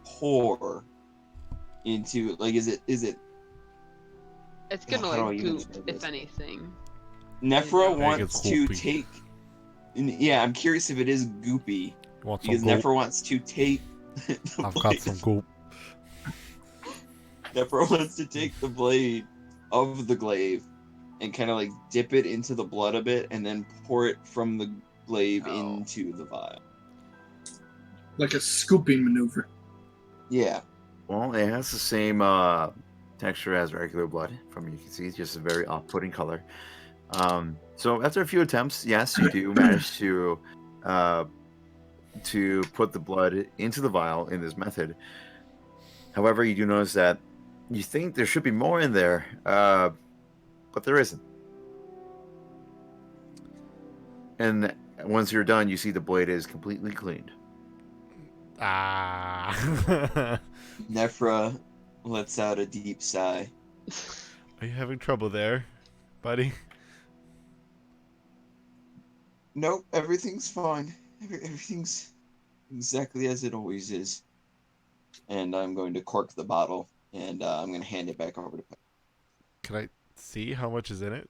pour into? Like, is it? It's gonna How do I like even goop, describe if this? anything. Nephra Make it wants to goopy. take. Yeah, I'm curious if it is goopy Want some because goop? Nephra wants to take. the I've got blade. some goop. Nephra wants to take the blade of the glaive and kind of like dip it into the blood a bit and then pour it from the glaive Oh. into the vial. like a scooping maneuver. Yeah. Well, it has the same texture as regular blood. From you can see, it's just a very off-putting color. So after a few attempts, yes, you do manage to put the blood into the vial in this method. However, you do notice that you think there should be more in there, but there isn't. And once you're done, you see the blade is completely cleaned. Ah. Nephra lets out a deep sigh. Are you having trouble there, buddy? Nope, everything's fine. Everything's exactly as it always is. And I'm going to cork the bottle and I'm going to hand it back over to Pep. Can I see how much is in it?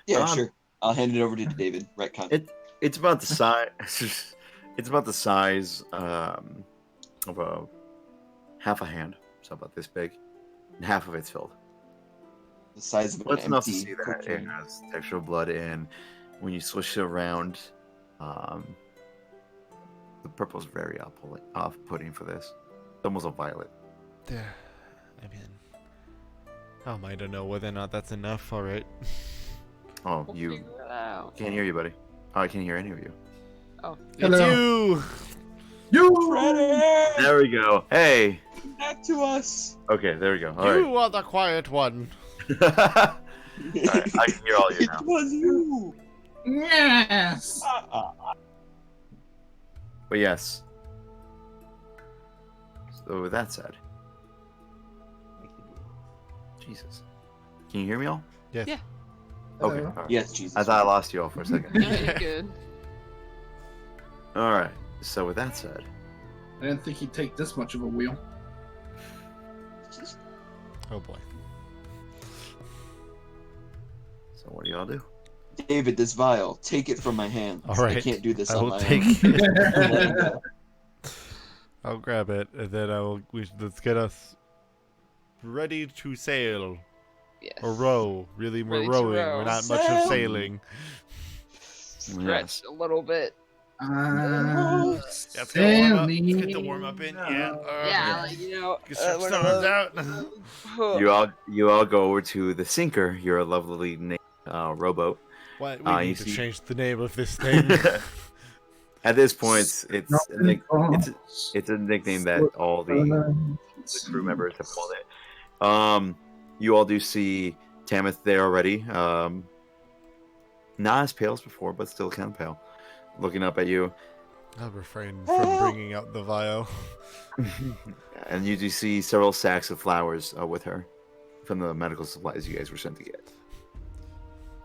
Yeah, sure. I'll hand it over to David. Retcon. It's about the size. It's about the size of a half a hand, so about this big, and half of it's filled. The size of Well, an it's enough to empty see that cookie. it has textural blood, and when you swish it around, the purple's very off-putting for this. It's almost a violet. Yeah. I mean, I don't know whether or not that's enough. All right. Oh, We'll you figure it out. can't hear you, buddy. Oh, I can't hear any of you. Oh, It's Hello. you. You! Freddy! There we go. Hey. Back to us! Okay, there we go. All right. You are the quiet one. All right, I can hear all you It now. was you! Yes! But yes. So with that said, Jesus, can you hear me all? Yes. Yeah. Okay. Hello. All right. Yes, Jesus. I thought I lost you all for a second. no, you're good. All right. So with that said, I didn't think he'd take this much of a wheel. Oh boy. so what do y'all do? David, this vial, take it from my hands. All right. I can't do this I on will my take own. it. I'll grab it, and then let's get us ready to sail Yes. or row. Really, we're Ready to rowing. row. We're not much of Sail. sailing. Stretch a little bit. Let's get the warm up. Let's get the warm up in. Yeah. Yeah, like, you know. Get some one stones of out. those- You all go over to the sinker. Your lovely rowboat. What? you We need to see- change the name of this thing. At this point, it's Nothing it's a nickname that all the crew members have called it. You all do see Tamith there already. Not as pale as before, but still kind of pale. Looking up at you. I'll refrain from bringing out the vial. And you do see several sacks of flowers with her from the medical supplies you guys were sent to get.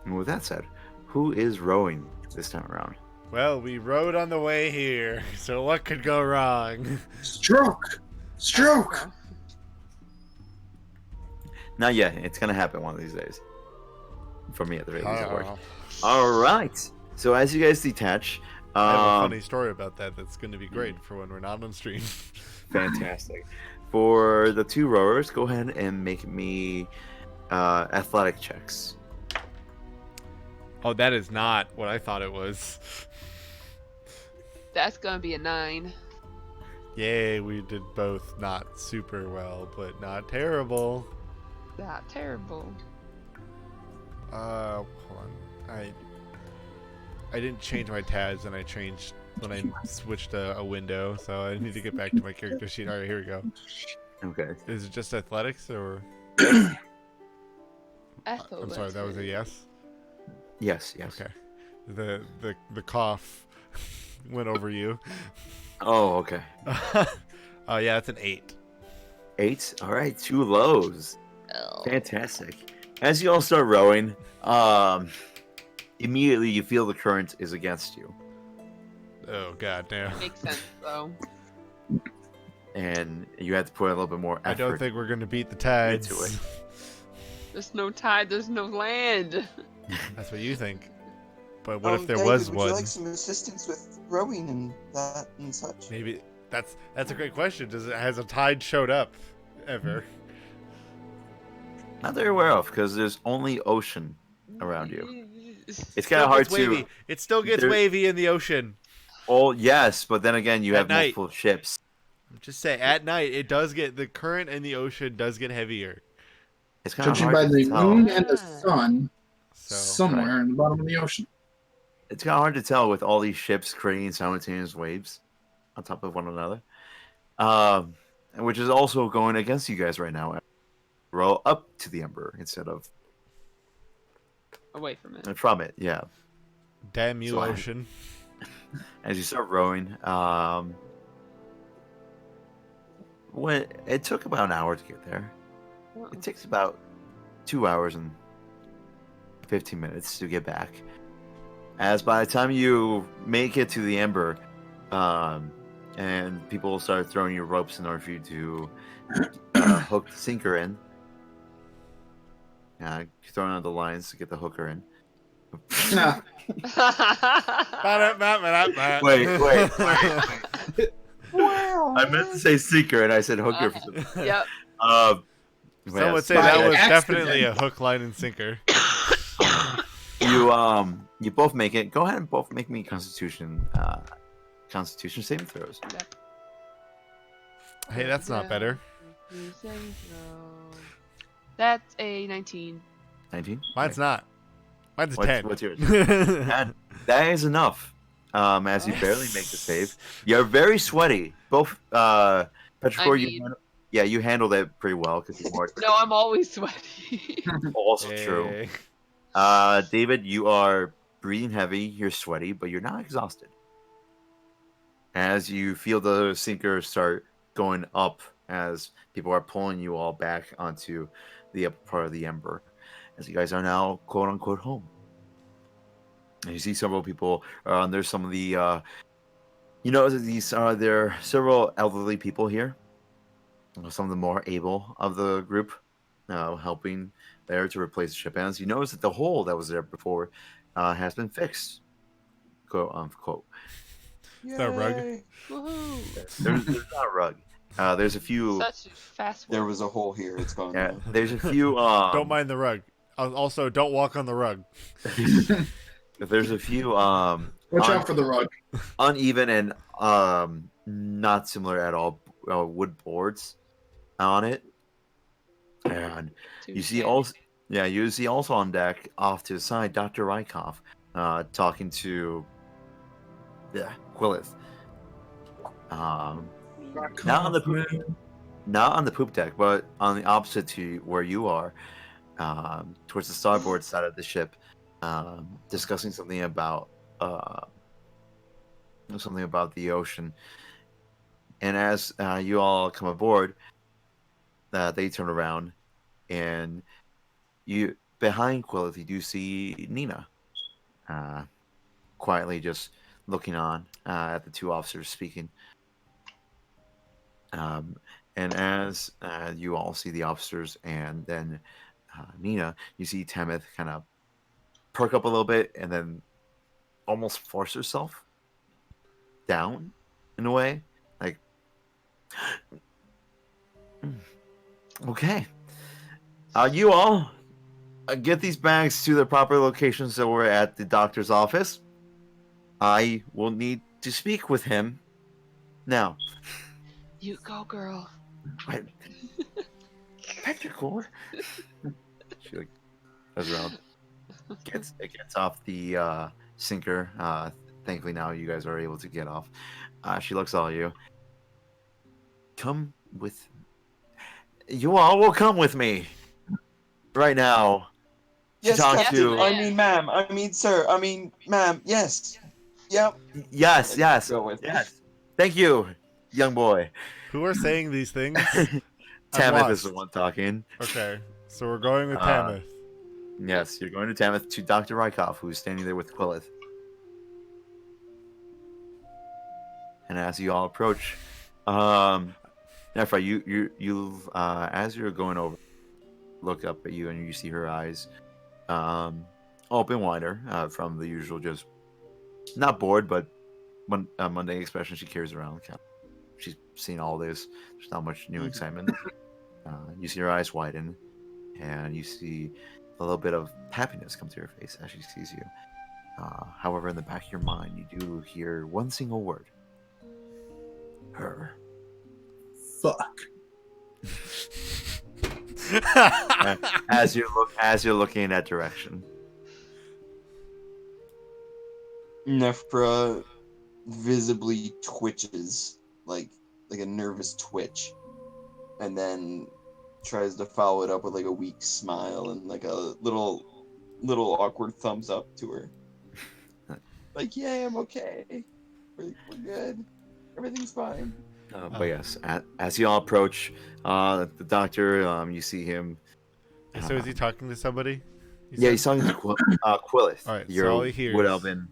And with that said, who is rowing this time around? Well, we rode on the way here, so what could go wrong? Stroke! Stroke! Not yet. It's going to happen one of these days. For me, at the very least, at work. Oh. All right. So as you guys detach... I have a funny story about that that's going to be great for when we're not on stream. Fantastic. For the two rowers, go ahead and make me athletic checks. Oh, that is not what I thought it was. That's gonna be a 9. Yay, we did both not super well, but not terrible. Not terrible. Hold on. I didn't change my tabs, and I changed when I switched a window, so I need to get back to my character sheet. All right, here we go. Okay. Is it just athletics, or? I'm sorry, that was a yes? Yes. Okay. The cough went over you. Oh, okay. Oh, yeah, it's an 8. 8? All right, 2 lows. Oh. Fantastic. As you all start rowing, immediately you feel the current is against you. Oh, god damn. Makes sense, though. And you have to put a little bit more effort. I don't think we're going to beat the tides. into it. There's no tide, there's no land. That's what you think. But what if there David, was would one? you like some assistance with rowing and that and such? Maybe that's a great question. Has a tide showed up ever? Not that you're aware of, because there's only ocean around you. It's kind Still of hard gets wavy. to. It still gets there- wavy in the ocean. Oh yes, but then again, you At have night. multiple ships. I'm just saying, at night it does get the current in the ocean does get heavier. It's kind of Judging hard by to the tell. moon and the sun, So somewhere in the bottom of the ocean. It's kind of hard to tell with all these ships creating simultaneous waves on top of one another, which is also going against you guys right now. Row up to the Ember instead of Away from it. from it. Yeah. damn you, So ocean. As you start rowing, when it took about an hour to get there, it takes about 2 hours and 15 minutes to get back. As by the time you make it to the Ember, and people start throwing you ropes in order for you to hook the sinker in, throwing out the lines to get the hooker in. Nah, Wait. I meant to say sinker, and I said hooker. Yep. Some would say by that was accident. definitely a hook, line, and sinker. You both make it. Go ahead and both make me Constitution saving throws. Hey, that's not better. That's a 19. 19. Mine's not. Mine's a 10. What's yours? That is enough. As you barely make the save, you're very sweaty. Both Petrichor, you handled it pretty well because you're more. No, I'm always sweaty. Also true. Hey. David, you are breathing heavy. You're sweaty, but you're not exhausted. As you feel the sinker start going up, as people are pulling you all back onto the upper part of the Ember, as you guys are now quote unquote home. And you see several people. There's some of the, there are several elderly people here. Some of the more able of the group, helping there to replace the ship. And as you notice that the hole that was there before has been fixed, quote unquote. Is that a rug? Yay. Woohoo! There's not a rug. There's a few. Such fast There work. was a hole here. It's gone. Yeah, now. there's a few. Don't mind the rug. Also, don't walk on the rug. There's a few. watch out for the rug. Uneven and not similar at all wood boards on it, and you see also on deck off to the side Dr. Rykov talking to Quillith. Not Back on the off, poop, man. not on the poop deck, but on the opposite to where you are, towards the starboard side of the ship, discussing something about the ocean. And as you all come aboard, they turn around, and you behind Quillith, you do see Nina, quietly just looking on at the two officers speaking. And as you all see the officers and then Nina, you see Tamith kind of perk up a little bit and then almost force herself down in a way. Like, okay. You all get these bags to the proper locations that we're at the doctor's office. I will need to speak with him now. You go, girl. Wait. Petrichor. She like goes around, gets off the sinker. Thankfully now you guys are able to get off. She looks at all you. Come with. You all will come with me right now. Yes, talk Captain. to- I mean, ma'am. I mean, sir. I mean, ma'am. Yes. Yep. Yes, yes, Go with me. yes. Thank you, young boy. Who are saying these things? Tamith is lost. the one talking. Okay, so we're going with Uh, Tamith. Yes, you're going to Tamith to Dr. Rykov, who's standing there with Quillith. And as you all approach, Nephra, you as you're going over, look up at you and you see her eyes open wider from the usual, just not bored, but mundane expression she carries around. She's seen all this. There's not much new excitement. You see her eyes widen, and you see a little bit of happiness come to her face as she sees you. However, in the back of your mind, you do hear one single word. Her. Fuck. As you're looking in that direction. Nephra visibly twitches, like a nervous twitch, and then tries to follow it up with like a weak smile and like a little awkward thumbs up to her. Like, yeah, I'm okay. We're good. Everything's fine. But yes, as you all approach the doctor, you see him. So is he talking to somebody? Yeah, he's talking to Quillith. All right, so your all he hears Wood Elven.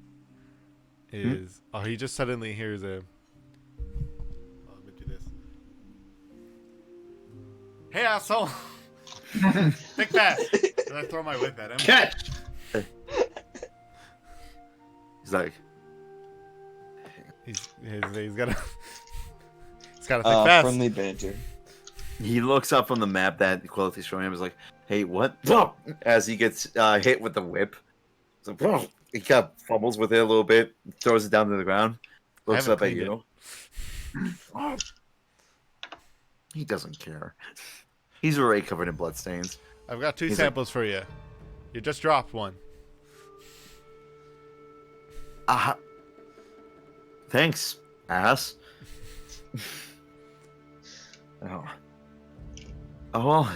is he just suddenly hears a. Oh, let me do this. Hey, asshole! Think fast! Did I throw my whip at him? Catch! He's like, He's gotta. He's gotta think fast. Friendly banter. he looks up from the map that Quillith is showing him. Is like, hey, what? As he gets hit with the whip. So, he kind of fumbles with it a little bit, throws it down to the ground, looks haven't up at cleaned you. He doesn't care. He's already covered in bloodstains. I've got two He's samples for you. You just dropped one. Thanks, ass. Oh. Well,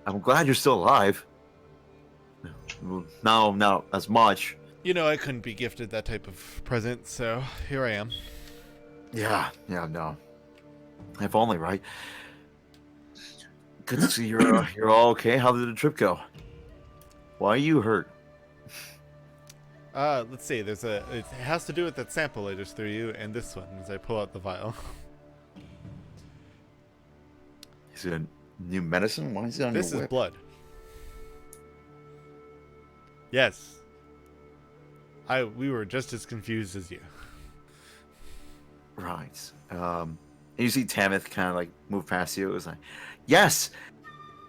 I'm glad you're still alive. No, not as much. You know, I couldn't be gifted that type of present, so here I am. Yeah, no. If only, right? Good to see you're all okay. How did the trip go? Why are you hurt? Let's see. It has to do with that sample I just threw you, and this one as I pull out the vial. Is it a new medicine? Why is it on This your is whip? blood. Yes. We were just as confused as you. Right. And you see Tamith kind of like move past you. It was like, yes,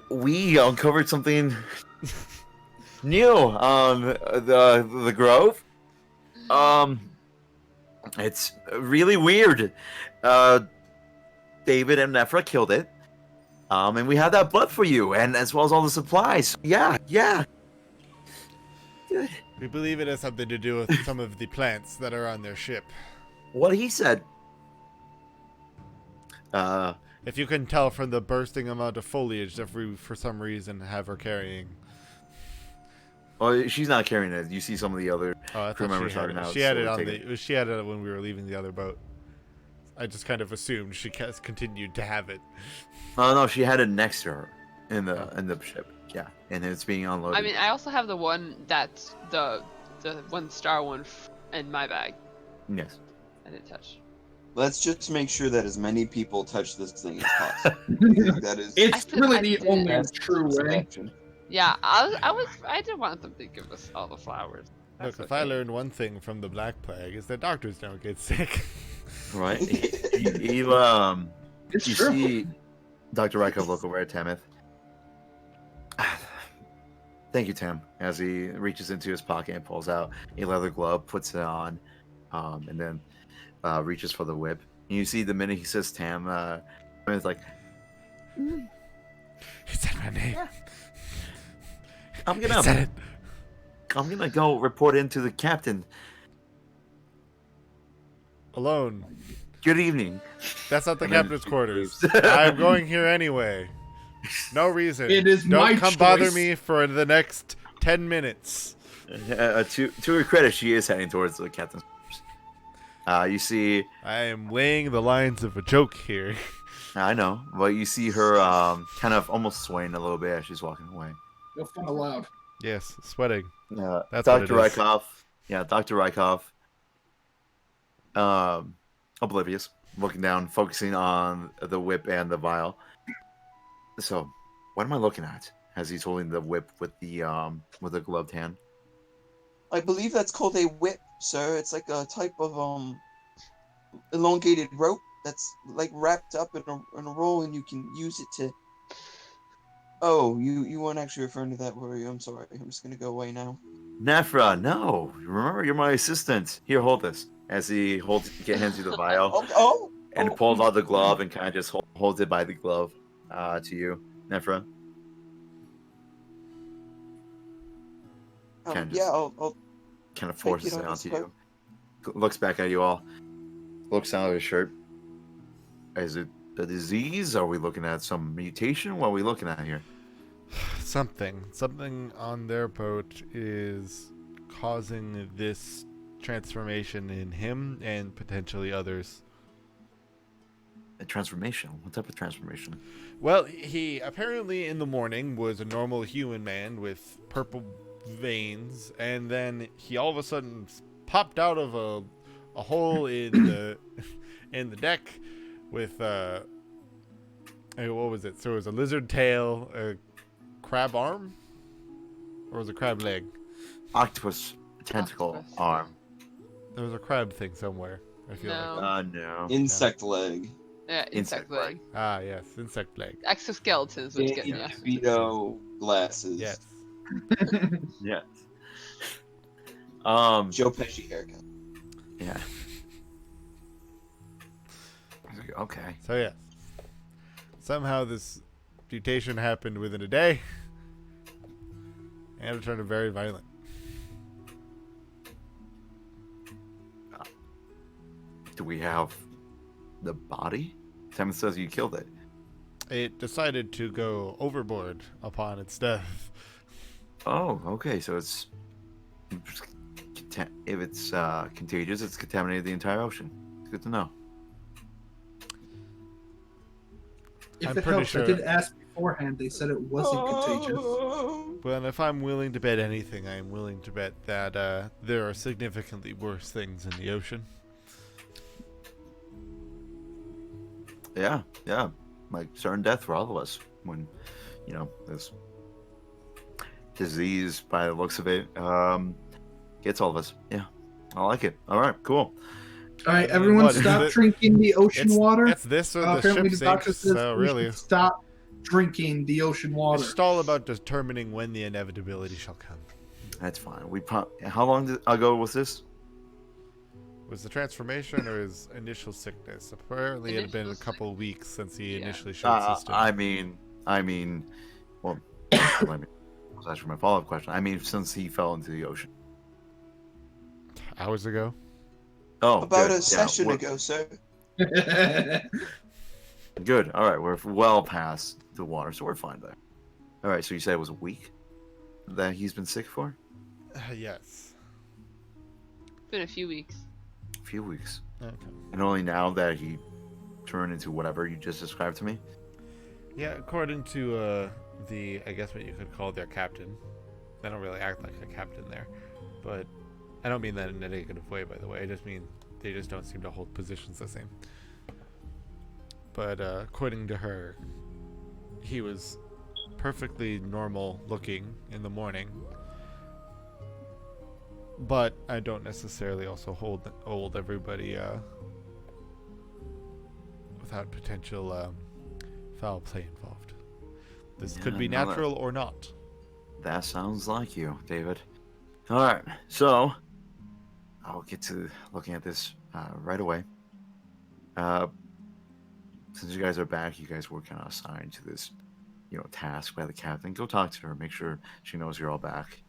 we uncovered something new. The grove. It's really weird. David and Nephra killed it. And we have that blood for you, and as well as all the supplies. Yeah. We believe it has something to do with some of the plants that are on their ship. What he said. If you can tell from the bursting amount of foliage that we, for some reason, have her carrying. Well, she's not carrying it. You see some of the other Oh, I crew thought members she had having it. out. She had so it we're on taking she had it when we were leaving the other boat. I just kind of assumed she continued to have it. Oh no, she had it next to her in the ship. Yeah, and it's being unloaded. I mean, I also have the one that's the 1-star one in my bag. yes. I didn't touch. Let's just make sure that as many people touch this thing as possible. That is It's I really said I the didn't. only best true course of way. action. Yeah, I did want them to give us all the flowers. Look, That's if I okay. learned one thing from the Black Plague, is that doctors don't get sick. Right. You It's you true. see Dr. Rykov look over at Tamith. Thank you, Tim. As he reaches into his pocket and pulls out a leather glove, puts it on, and then reaches for the whip. And you see the minute he says Tam, it's like, He said my name. I'm He said it. gonna go report into the captain. Alone. Good evening. That's not the And then captain's she quarters. leaves. I'm going here anyway. No reason. It is Don't my come bother choice. me for the next 10 minutes. To her credit, she is heading towards the captain's quarters. You see, I am laying the lines of a joke here. I know, but you see her kind of almost swaying a little bit as she's walking away. You'll find aloud. Yes, sweating. That's Dr. what it is. Rykov. Yeah, Dr. Rykov. Oblivious, looking down, focusing on the whip and the vial. So, what am I looking at? As he's holding the whip with the gloved hand. I believe that's called a whip, sir. It's like a type of elongated rope that's like wrapped up in a roll, and you can use it to. Oh, you weren't actually referring to that, were you? I'm sorry. I'm just gonna go away now. Nefra, no. Remember, you're my assistant. Here, hold this. As he hands you the vial and pulls out the glove and kind of just holds it by the glove to you, Nefra. Kind of Yeah, I'll kind of take forces it it on onto this you. Looks back at you all. Looks down at his shirt. Is it a disease? Are we looking at some mutation? What are we looking at here? Something on their boat is causing this transformation in him and potentially others. A transformation? What type of transformation? Well, he apparently in the morning was a normal human man with purple veins, and then he all of a sudden popped out of a hole in the in the deck with what was it? So it was a lizard tail, a crab arm, or was it crab leg? Octopus tentacle Octopus. arm. There was a crab thing somewhere. I feel No. like. No. insect leg. Yeah, Insect insect leg. Ah, yes, insect leg. Exoskeletons, which get Danny me. DeVito glasses. Yes. Yes. Joe Pesci haircut. Yeah. Okay. So yes, somehow this mutation happened within a day, and it turned very violent. Do we have the body? Simon says you killed it. It decided to go overboard upon its death. Oh, okay. So it's if it's contagious, it's contaminated the entire ocean. It's good to know. If I'm it pretty helps, sure- I did ask beforehand. They said it wasn't contagious. Well, if I'm willing to bet anything, I am willing to bet that there are significantly worse things in the ocean. Yeah, yeah. Like certain death for all of us when, this disease, by the looks of it, gets all of us. Yeah, I like it. All right, cool. All right, I mean, everyone, what, is stop it- drinking the ocean water. It's this or the Apparently, ship the doctor sinks, says so we really. should stop drinking the ocean water. It's just all about determining when the inevitability shall come. That's fine. How long ago was this? Was the transformation or his initial sickness? Apparently, it had been a Initial couple weeks since he Yeah. initially showed symptoms. I mean, well, let me. Was actually my follow-up question. I mean, since he fell into the ocean. Hours ago. Oh, About good. a session ago, sir. Good. All right, we're well past the water, so we're fine there. All right, so you said it was a week that he's been sick for? Yes. It's been a few weeks. A few weeks. Okay. And only now that he turned into whatever you just described to me? Yeah, according to I guess what you could call their captain. They don't really act like a captain there, but I don't mean that in a negative way, by the way. I just mean they just don't seem to hold positions the same. But according to her, he was perfectly normal looking in the morning, but I don't necessarily also hold everybody without potential foul play involved. This could be natural or not. That sounds like you, David. All right, so I'll get to looking at this right away. Since you guys are back, you guys were kind of assigned to this, task by the captain. Go talk to her, make sure she knows you're all back.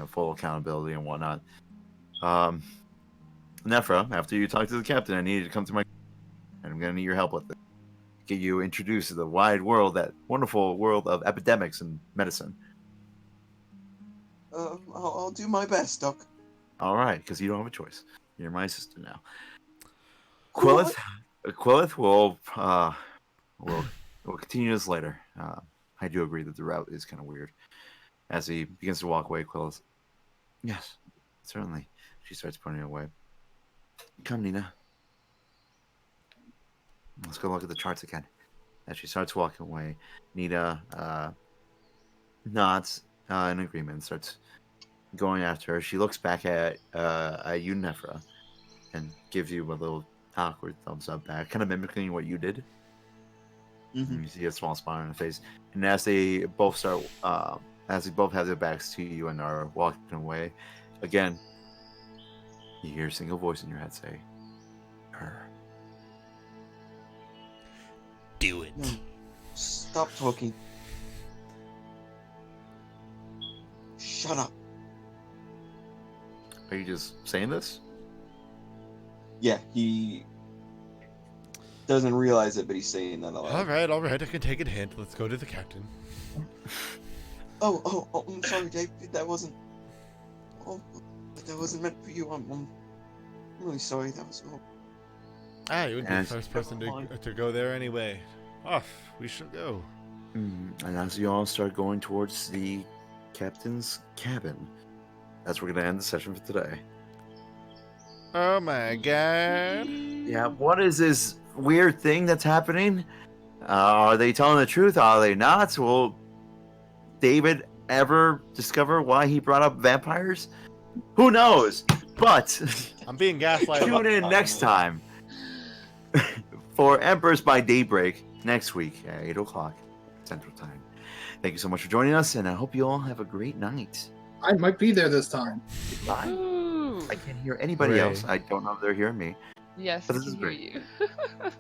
Full accountability and whatnot. Nephra, after you talk to the captain, I need you to come to my, and I'm gonna need your help with it. Get you introduced to the wide world, that wonderful world of epidemics and medicine. I'll do my best, Doc. All right, because you don't have a choice. You're my assistant now. Quillith will continue this later. I do agree that the route is kind of weird. As he begins to walk away, Quillith, yes, certainly. She starts putting it away. Come, Nina. Let's go look at the charts again. As she starts walking away, Nina nods in agreement, starts going after her. She looks back at you, Nephra, and gives you a little awkward thumbs up back, kind of mimicking what you did. Mm-hmm. You see a small smile on her face. And as they both have their backs to you and are walking away, again, you hear a single voice in your head say, her. Do it. No. Stop talking. Shut up. Are you just saying this? Yeah, he doesn't realize it, but he's saying that aloud. All right, I can take a hint. Let's go to the captain. Oh, I'm sorry, Dave. That wasn't meant for you. I'm really sorry. That was all. You would be the first person to go there anyway. Off, we shall go. And as you all start going towards the captain's cabin, that's where we're going to end the session for today. Oh my god. Yeah, what is this weird thing that's happening? Are they telling the truth? Are they not? Will David ever discover why he brought up vampires? Who knows? But I'm being gaslighted. tune in next time for Embers by Daybreak next week at 8 o'clock Central Time. Thank you so much for joining us, and I hope you all have a great night. I might be there this time. Bye. Ooh. I can't hear anybody else. I don't know if they're hearing me. Yes, But I this is can hear great. you.